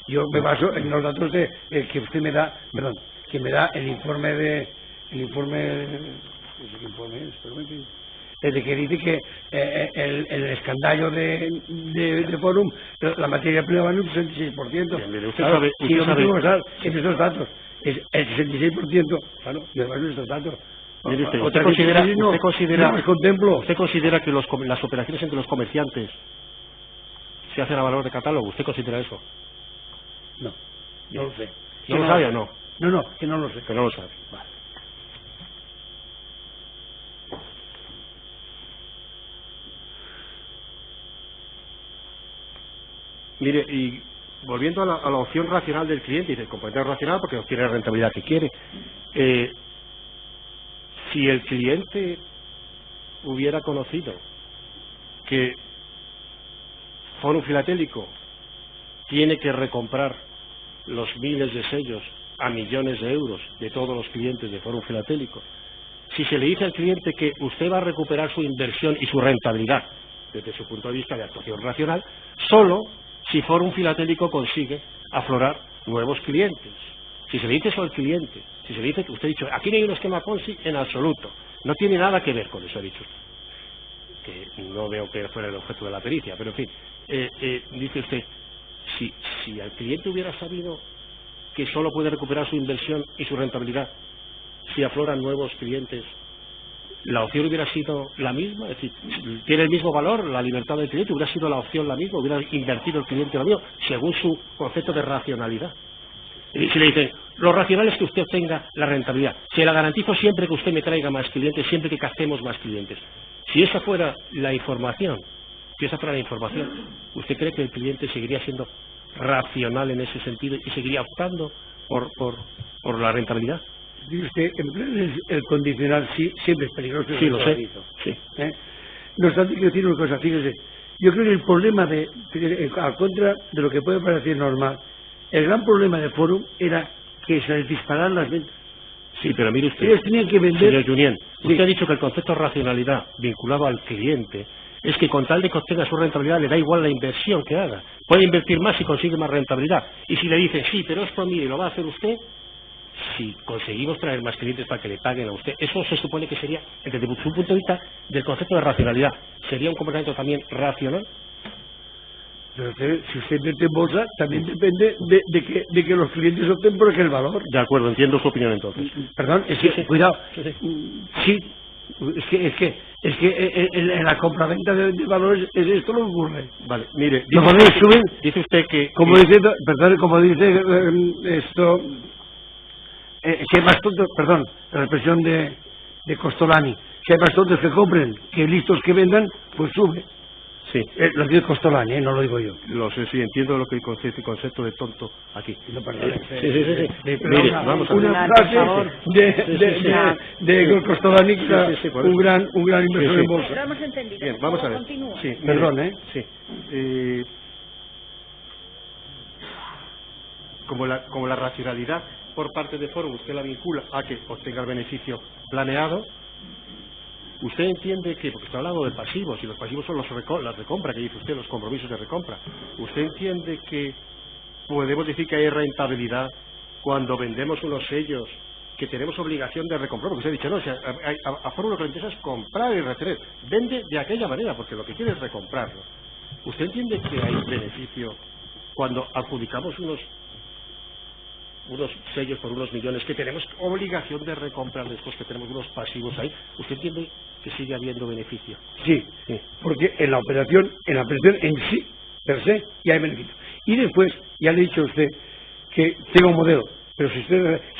Yo me baso en los datos que usted me da, que me da el informe desde que dice que el escandallo de Forum, la materia prima va en un 66%. Bien, mire, usted claro, sabe, si no sabe... en estos datos, es el 66%, claro, me van estos datos. Mire usted, Otra considera que las operaciones entre los comerciantes se hacen a valor de catálogo? ¿Usted considera eso? No, no lo sé. ¿No lo sabe o no? No, que no lo sé. Que no lo sabe. Vale. Mire, y volviendo a la opción racional del cliente, dice, componente racional porque obtiene la rentabilidad que quiere. Si el cliente hubiera conocido que Forum Filatélico tiene que recomprar los miles de sellos a millones de euros de todos los clientes de Forum Filatélico, si se le dice al cliente que usted va a recuperar su inversión y su rentabilidad desde su punto de vista de actuación racional, solo si Forum Filatélico consigue aflorar nuevos clientes. Si se le dice eso al cliente, si se le dice que usted ha dicho, aquí no hay un esquema Ponzi en absoluto, no tiene nada que ver con eso, ha dicho usted, que no veo que fuera el objeto de la pericia, pero en fin, dice usted, si al cliente hubiera sabido que solo puede recuperar su inversión y su rentabilidad si afloran nuevos clientes, la opción hubiera sido la misma, es decir, tiene el mismo valor la libertad del cliente, hubiera sido la opción la misma, hubiera invertido el cliente lo mismo, según su concepto de racionalidad. Y si le dicen, lo racional es que usted obtenga la rentabilidad, se la garantizo siempre que usted me traiga más clientes, siempre que captemos más clientes. Si esa fuera la información, ¿usted cree que el cliente seguiría siendo racional en ese sentido y seguiría optando por la rentabilidad? Dice usted, el condicional sí, siempre es peligroso. Sí, lo sé. Sí. No obstante, quiero decir una cosa, fíjese, yo creo que el problema al contra de lo que puede parecer normal, el gran problema de Forum era que se les dispararan las ventas. Sí, pero mire usted, ellos tenían que vender... Señor Junyent, usted sí. ha dicho que el concepto de racionalidad vinculado al cliente es que con tal de que obtenga su rentabilidad le da igual la inversión que haga. Puede invertir más si consigue más rentabilidad. Y si le dicen, sí, pero es por mí y lo va a hacer usted, si conseguimos traer más clientes para que le paguen a usted, eso se supone que sería, desde su punto de vista del concepto de racionalidad, ¿sería un comportamiento también racional? Pero si usted invierte en bolsa, también depende de que los clientes opten por aquel valor. De acuerdo, entiendo su opinión entonces. Perdón, es que, sí. Cuidado, Sí. Es que en la compraventa de valores es esto lo que ocurre. Vale, mire, Los valores suben, dice usted que... como dice esto, si hay más tontos, perdón, la expresión de Costolani, si hay más tontos que compren que listos que vendan, pues sube. Sí. Lo dice Costolani, no lo digo yo. Lo sé, sí, entiendo lo que el concepto de tonto aquí. No, perdón, Sí. Mire, vamos a ver. Una frase de Costolani, un gran inversor en bolsa. Lo hemos entendido. Bien, vamos a ver. Continúa. Sí, Perdón, Sí. Como la racionalidad por parte de Forum usted la vincula a que obtenga el beneficio planeado, usted entiende que, porque está hablando de pasivos, y los pasivos son las recompra que dice usted, los compromisos de recompra, ¿usted entiende que podemos decir que hay rentabilidad cuando vendemos unos sellos que tenemos obligación de recomprar? Porque usted ha dicho, no, o sea, a Forum lo que le interesa es comprar y retener, vende de aquella manera, porque lo que quiere es recomprarlo. ¿Usted entiende que hay beneficio cuando adjudicamos unos sellos por unos millones que tenemos obligación de recomprar después, que tenemos unos pasivos ahí? ¿Usted entiende que sigue habiendo beneficio? Sí, porque en la operación en sí, per se, ya hay beneficio. Y después, ya le he dicho a usted que tengo un modelo, pero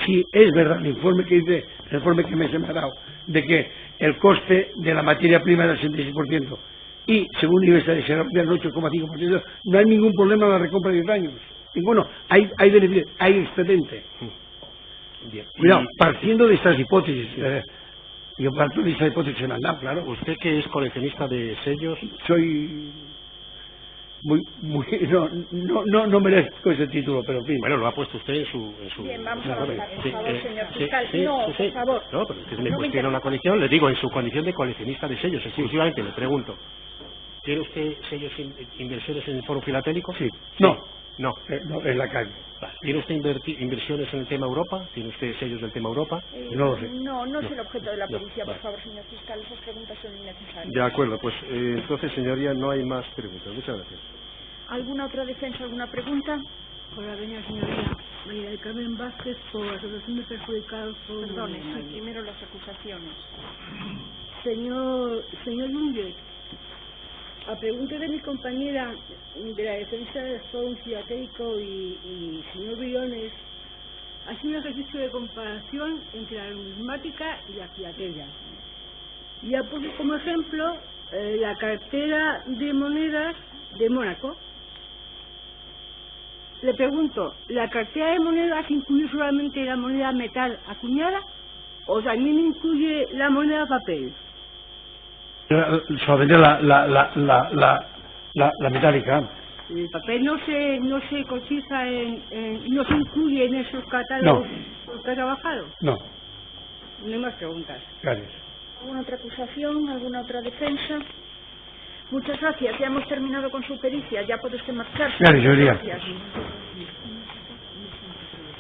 si es verdad el informe que dice, el informe que se me ha dado, de que el coste de la materia prima es del 66% y según Universidad de Serra del 8,5%, no hay ningún problema en la recompra de 10 años. Ninguno, hay beneficio, hay excedente. Bien. Cuidado, partiendo de estas hipótesis, yo parto de estas hipótesis que me han dado, claro. ¿Usted que es coleccionista de sellos? Soy no merezco ese título, pero en fin. Bueno, lo ha puesto usted en su... Bien, vamos a avanzar, por favor, señor Sí, fiscal. Por favor. No, pero usted me cuestiona una condición, le digo, en su condición de coleccionista de sellos, exclusivamente, le pregunto, ¿tiene usted sellos inversiones en el Foro Filatélico? Sí. No. No. No, en la calle. Vale. ¿Tiene usted inversiones en el tema Europa? ¿Tiene usted sellos del tema Europa? No lo sé. No es el objeto de la pericia, por vale. favor, señor fiscal. Esas preguntas son innecesarias. De acuerdo, pues entonces, señoría, no hay más preguntas. Muchas gracias. ¿Alguna otra defensa, alguna pregunta? Hola, doña señoría. María del Carmen Vázquez, por asociación de perjudicados por... Perdone, sí, primero las acusaciones. Señor Núñez, a pregunta de mi compañera de la defensa del Fórum Filatélico y señor Briones, hace un ejercicio de comparación entre la numismática y la filatelia. Ya puse como ejemplo la cartera de monedas de Mónaco. Le pregunto, ¿la cartera de monedas incluye solamente la moneda metal acuñada o también incluye la moneda papel? Solamente la metálica. El papel no se cotiza no se incluye en esos catálogos que ha trabajado. No. No hay más preguntas. Gracias. ¿Alguna otra acusación? ¿Alguna otra defensa? Muchas gracias. Ya hemos terminado con su pericia. Ya puede usted marcharse. Gracias, señoría. Gracias.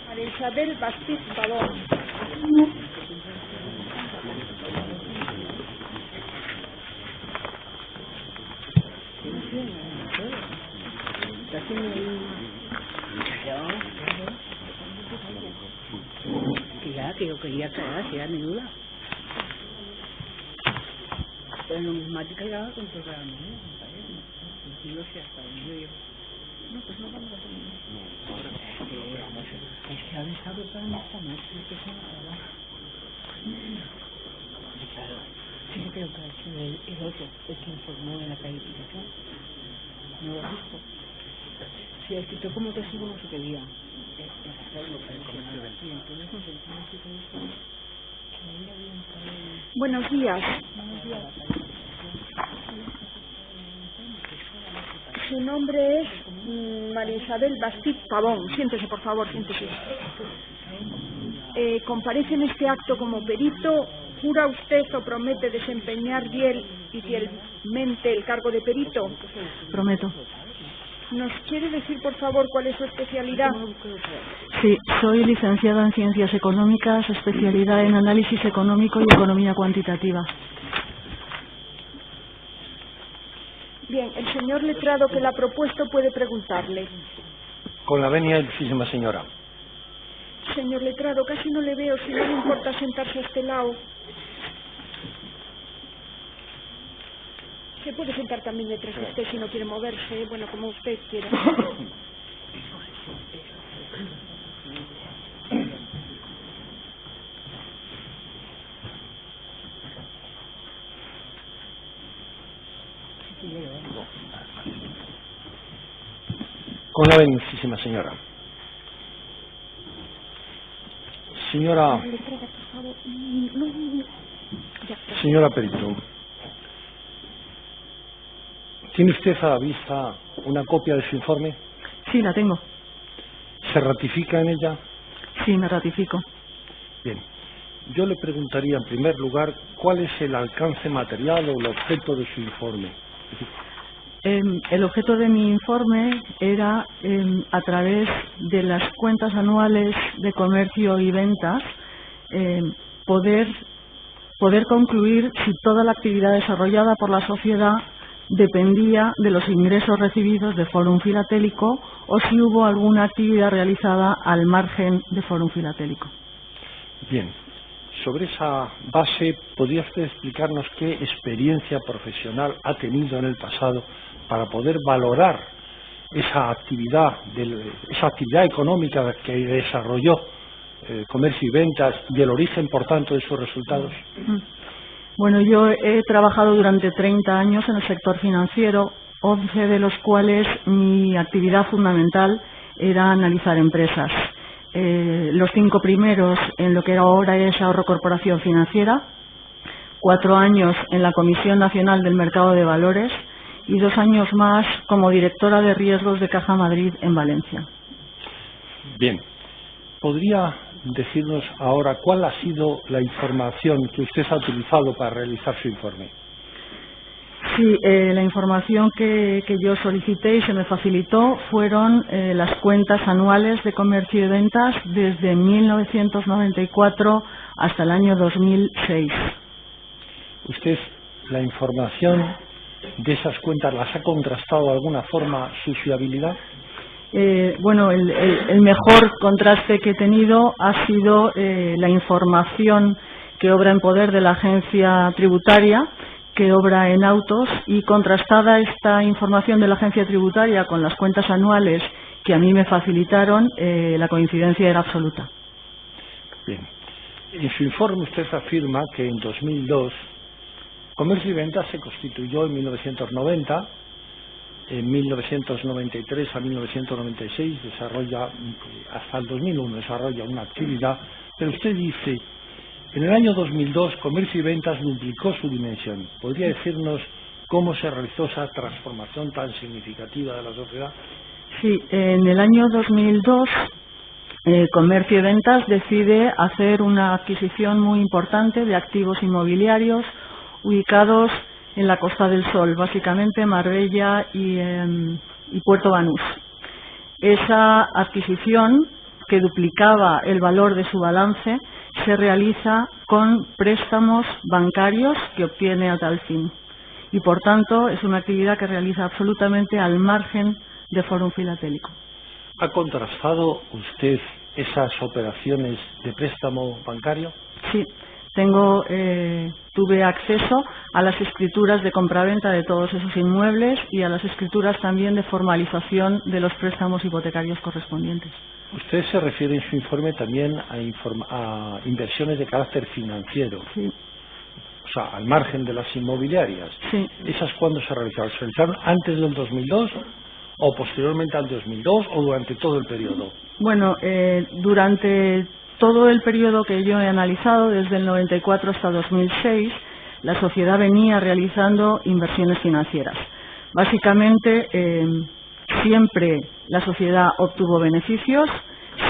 María Isabel Bastiz Pavón. Que yo quería aclarar, que era mi duda. Pero la numismática ya con todo el mundo, ¿no? No sé hasta dónde yo llego. No, pues no vamos a hacer nada. Es que a veces hablo para no estar mal, es que se me va a claro, sí que creo que ha sido el otro, el que informó en la calificación. No lo he visto. Si el escritor como testigo no se quería. Buenos días. Su nombre es María Isabel Bastiz Pavón. Siéntese, por favor, siéntese. Comparece en este acto como perito. ¿Jura usted o promete desempeñar bien y fielmente el cargo de perito? Prometo. ¿Nos quiere decir, por favor, cuál es su especialidad? Sí, soy licenciada en Ciencias Económicas, especialidad en Análisis Económico y Economía Cuantitativa. Bien, el señor letrado que la ha propuesto puede preguntarle. Con la venia, ilustrísima señora. Señor letrado, casi no le veo. Si no le importa sentarse a este lado. Se puede sentar también detrás de usted si no quiere moverse. Bueno, como usted quiera. Con la venia, ilustrísima señora. Señora... Señora perito, ¿tiene usted a la vista una copia de su informe? Sí, la tengo. ¿Se ratifica en ella? Sí, me ratifico. Bien. Yo le preguntaría en primer lugar cuál es el alcance material o el objeto de su informe. El objeto de mi informe era, a través de las cuentas anuales de comercio y ventas, poder concluir si toda la actividad desarrollada por la sociedad dependía de los ingresos recibidos de Fórum Filatélico o si hubo alguna actividad realizada al margen de Fórum Filatélico. Bien. Sobre esa base, ¿podría usted explicarnos qué experiencia profesional ha tenido en el pasado para poder valorar esa actividad económica que desarrolló comercio y ventas y el origen, por tanto, de sus resultados? Bueno, yo he trabajado durante 30 años en el sector financiero, 11 de los cuales mi actividad fundamental era analizar empresas. Los 5 primeros en lo que ahora es Ahorro Corporación Financiera, 4 años en la Comisión Nacional del Mercado de Valores y 2 años más como directora de riesgos de Caja Madrid en Valencia. Bien. ¿Podría decirnos ahora cuál ha sido la información que usted ha utilizado para realizar su informe? Sí, la información que yo solicité y se me facilitó fueron las cuentas anuales de comercio y ventas desde 1994 hasta el año 2006. ¿Usted la información de esas cuentas las ha contrastado de alguna forma su fiabilidad? Bueno, el mejor contraste que he tenido ha sido la información que obra en poder de la agencia tributaria, que obra en autos, y contrastada esta información de la agencia tributaria con las cuentas anuales que a mí me facilitaron, la coincidencia era absoluta. Bien. En su informe usted afirma que en 2002 Comercio y Ventas se constituyó en 1990, en 1993 a 1996 desarrolla, hasta el 2001 desarrolla una actividad, pero usted dice, en el año 2002 Comercio y Ventas duplicó su dimensión. ¿Podría decirnos cómo se realizó esa transformación tan significativa de la sociedad? Sí, en el año 2002 Comercio y Ventas decide hacer una adquisición muy importante de activos inmobiliarios ubicados en la Costa del Sol, básicamente Marbella y Puerto Banús. Esa adquisición, que duplicaba el valor de su balance, se realiza con préstamos bancarios que obtiene a tal fin. Y, por tanto, es una actividad que realiza absolutamente al margen de Fórum Filatélico. ¿Ha contrastado usted esas operaciones de préstamo bancario? Sí. Tuve acceso a las escrituras de compraventa de todos esos inmuebles y a las escrituras también de formalización de los préstamos hipotecarios correspondientes. Usted se refiere en su informe también a inversiones de carácter financiero. Sí. O sea, al margen de las inmobiliarias. Sí. ¿Esas cuándo se realizaron? ¿Se realizaron antes del 2002 o posteriormente al 2002 o durante todo el periodo? Bueno, durante todo el periodo que yo he analizado, desde el 94 hasta 2006, la sociedad venía realizando inversiones financieras. Básicamente, siempre la sociedad obtuvo beneficios,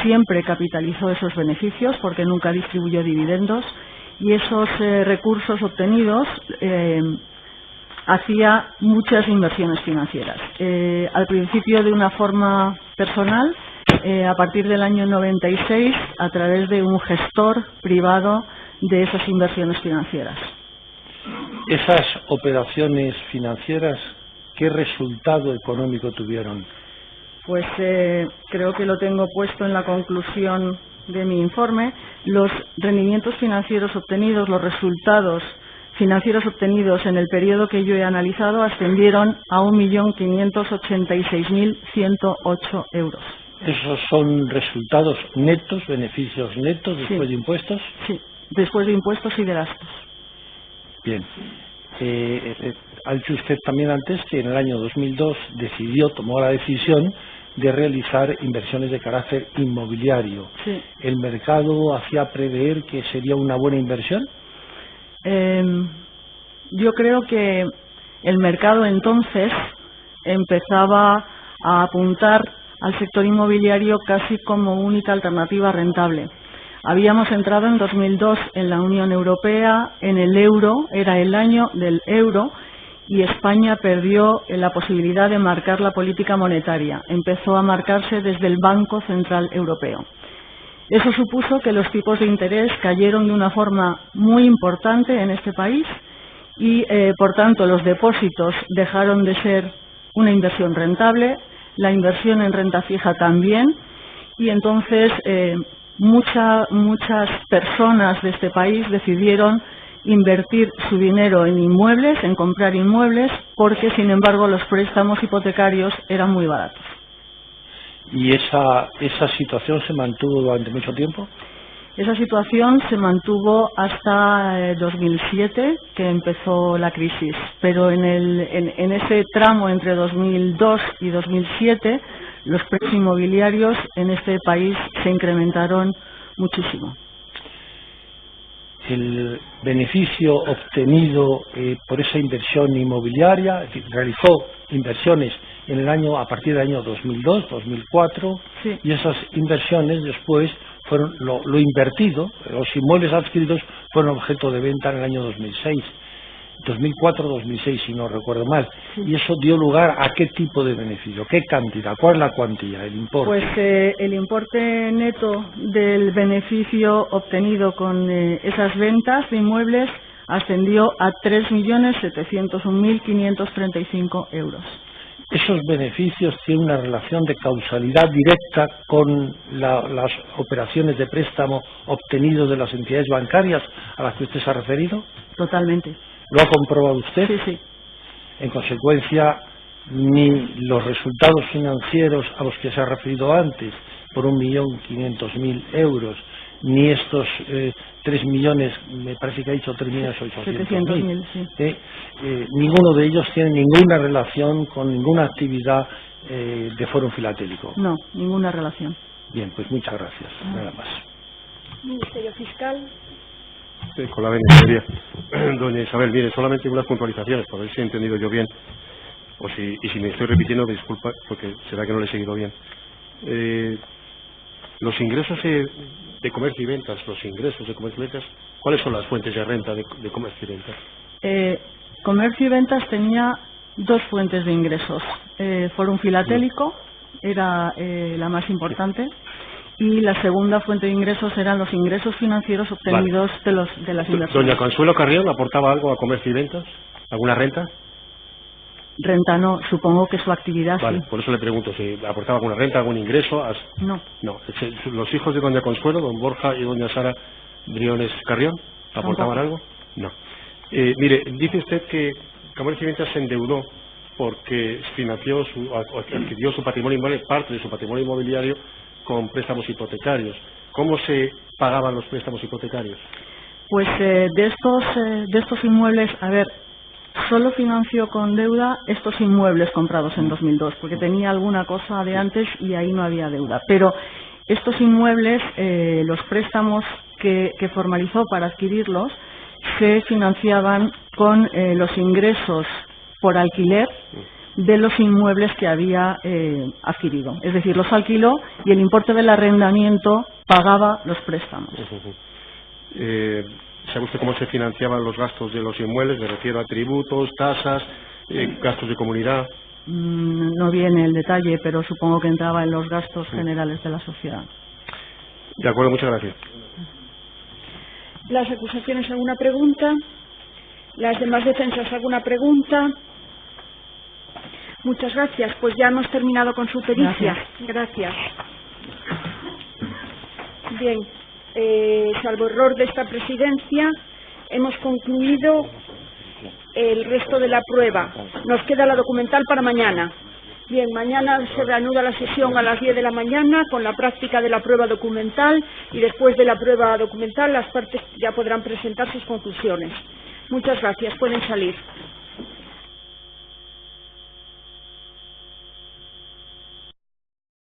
siempre capitalizó esos beneficios porque nunca distribuyó dividendos, y esos recursos obtenidos hacía muchas inversiones financieras. Al principio de una forma personal, a partir del año 96 a través de un gestor privado de esas inversiones financieras. Esas operaciones financieras, ¿qué resultado económico tuvieron? Pues creo que lo tengo puesto en la conclusión de mi informe. Los rendimientos financieros obtenidos, los resultados financieros obtenidos en el periodo que yo he analizado ascendieron a 1.586.108 euros. ¿Esos son resultados netos, beneficios netos después de impuestos? Sí, después de impuestos y de gastos. Bien. Ha dicho usted también antes que en el año 2002 tomó la decisión de realizar inversiones de carácter inmobiliario. Sí. ¿El mercado hacía prever que sería una buena inversión? Yo creo que el mercado entonces empezaba a apuntar al sector inmobiliario casi como única alternativa rentable. Habíamos entrado en 2002 en la Unión Europea, en el euro, era el año del euro, y España perdió la posibilidad de marcar la política monetaria. Empezó a marcarse desde el Banco Central Europeo. Eso supuso que los tipos de interés cayeron de una forma muy importante en este país y, por tanto, los depósitos dejaron de ser una inversión rentable, la inversión en renta fija también, y entonces muchas personas de este país decidieron invertir su dinero en inmuebles, en comprar inmuebles, porque, sin embargo, los préstamos hipotecarios eran muy baratos. ¿Y esa situación se mantuvo durante mucho tiempo? Esa situación se mantuvo hasta 2007, que empezó la crisis, pero en ese tramo entre 2002 y 2007 los precios inmobiliarios en este país se incrementaron muchísimo. El beneficio obtenido por esa inversión inmobiliaria, es decir, realizó inversiones a partir del año 2002, 2004, sí. Y esas inversiones después fueron lo invertido, los inmuebles adquiridos fueron objeto de venta en el año 2006. 2004-2006, si no recuerdo mal. ¿Y eso dio lugar a qué tipo de beneficio? ¿Qué cantidad? ¿Cuál es la cuantía, el importe? Pues el importe neto del beneficio obtenido con esas ventas de inmuebles ascendió a 3.701.535 euros. ¿Esos beneficios tienen una relación de causalidad directa con las operaciones de préstamo obtenidos de las entidades bancarias a las que usted se ha referido? Totalmente. ¿Lo ha comprobado usted? Sí, sí. En consecuencia, ni los resultados financieros a los que se ha referido antes, por 1.500.000 euros, ni estos 3 millones, me parece que ha dicho 3.800.000, sí. Ninguno de ellos tiene ninguna relación con ninguna actividad de Fórum Filatélico. No, ninguna relación. Bien, pues muchas gracias, nada más. Ministerio Fiscal. Sí, con la beneficería. Doña Isabel, mire, solamente unas puntualizaciones, por ver si he entendido yo bien, y si me estoy repitiendo, disculpa, porque será que no le he seguido bien. Los ingresos de comercio y ventas, ¿cuáles son las fuentes de renta de comercio y ventas? Comercio y ventas tenía dos fuentes de ingresos. Fórum Filatélico era la más importante, y la segunda fuente de ingresos eran los ingresos financieros obtenidos de las inversiones. ¿Doña Consuelo Carrión aportaba algo a comercio y ventas? ¿Alguna renta? Renta no, supongo que su actividad Vale, sí. por eso le pregunto, si aportaba alguna renta, algún ingreso. No. No. ¿Los hijos de doña Consuelo, don Borja y doña Sara Briones Carrión, aportaban algo? No. Mire, dice usted que Comercio y Ventas se endeudó porque adquirió su patrimonio inmobiliario, parte de su patrimonio inmobiliario, con préstamos hipotecarios. ¿Cómo se pagaban los préstamos hipotecarios? Pues de estos inmuebles, a ver, solo financió con deuda estos inmuebles comprados en 2002, porque tenía alguna cosa de antes y ahí no había deuda. Pero estos inmuebles, los préstamos que formalizó para adquirirlos, se financiaban con los ingresos por alquiler de los inmuebles que había adquirido. Es decir, los alquiló y el importe del arrendamiento pagaba los préstamos. ¿Sabe usted cómo se financiaban los gastos de los inmuebles? Me refiero a tributos, tasas, gastos de comunidad. No viene el detalle, pero supongo que entraba en los gastos generales de la sociedad. De acuerdo, muchas gracias. Las acusaciones, ¿alguna pregunta? Las demás defensas, ¿alguna pregunta? Muchas gracias. Pues ya hemos terminado con su pericia. Gracias. Bien. Salvo error de esta presidencia, hemos concluido el resto de la prueba. Nos queda la documental para mañana. Bien, mañana se reanuda la sesión a las 10 de la mañana con la práctica de la prueba documental, y después de la prueba documental las partes ya podrán presentar sus conclusiones. Muchas gracias. Pueden salir.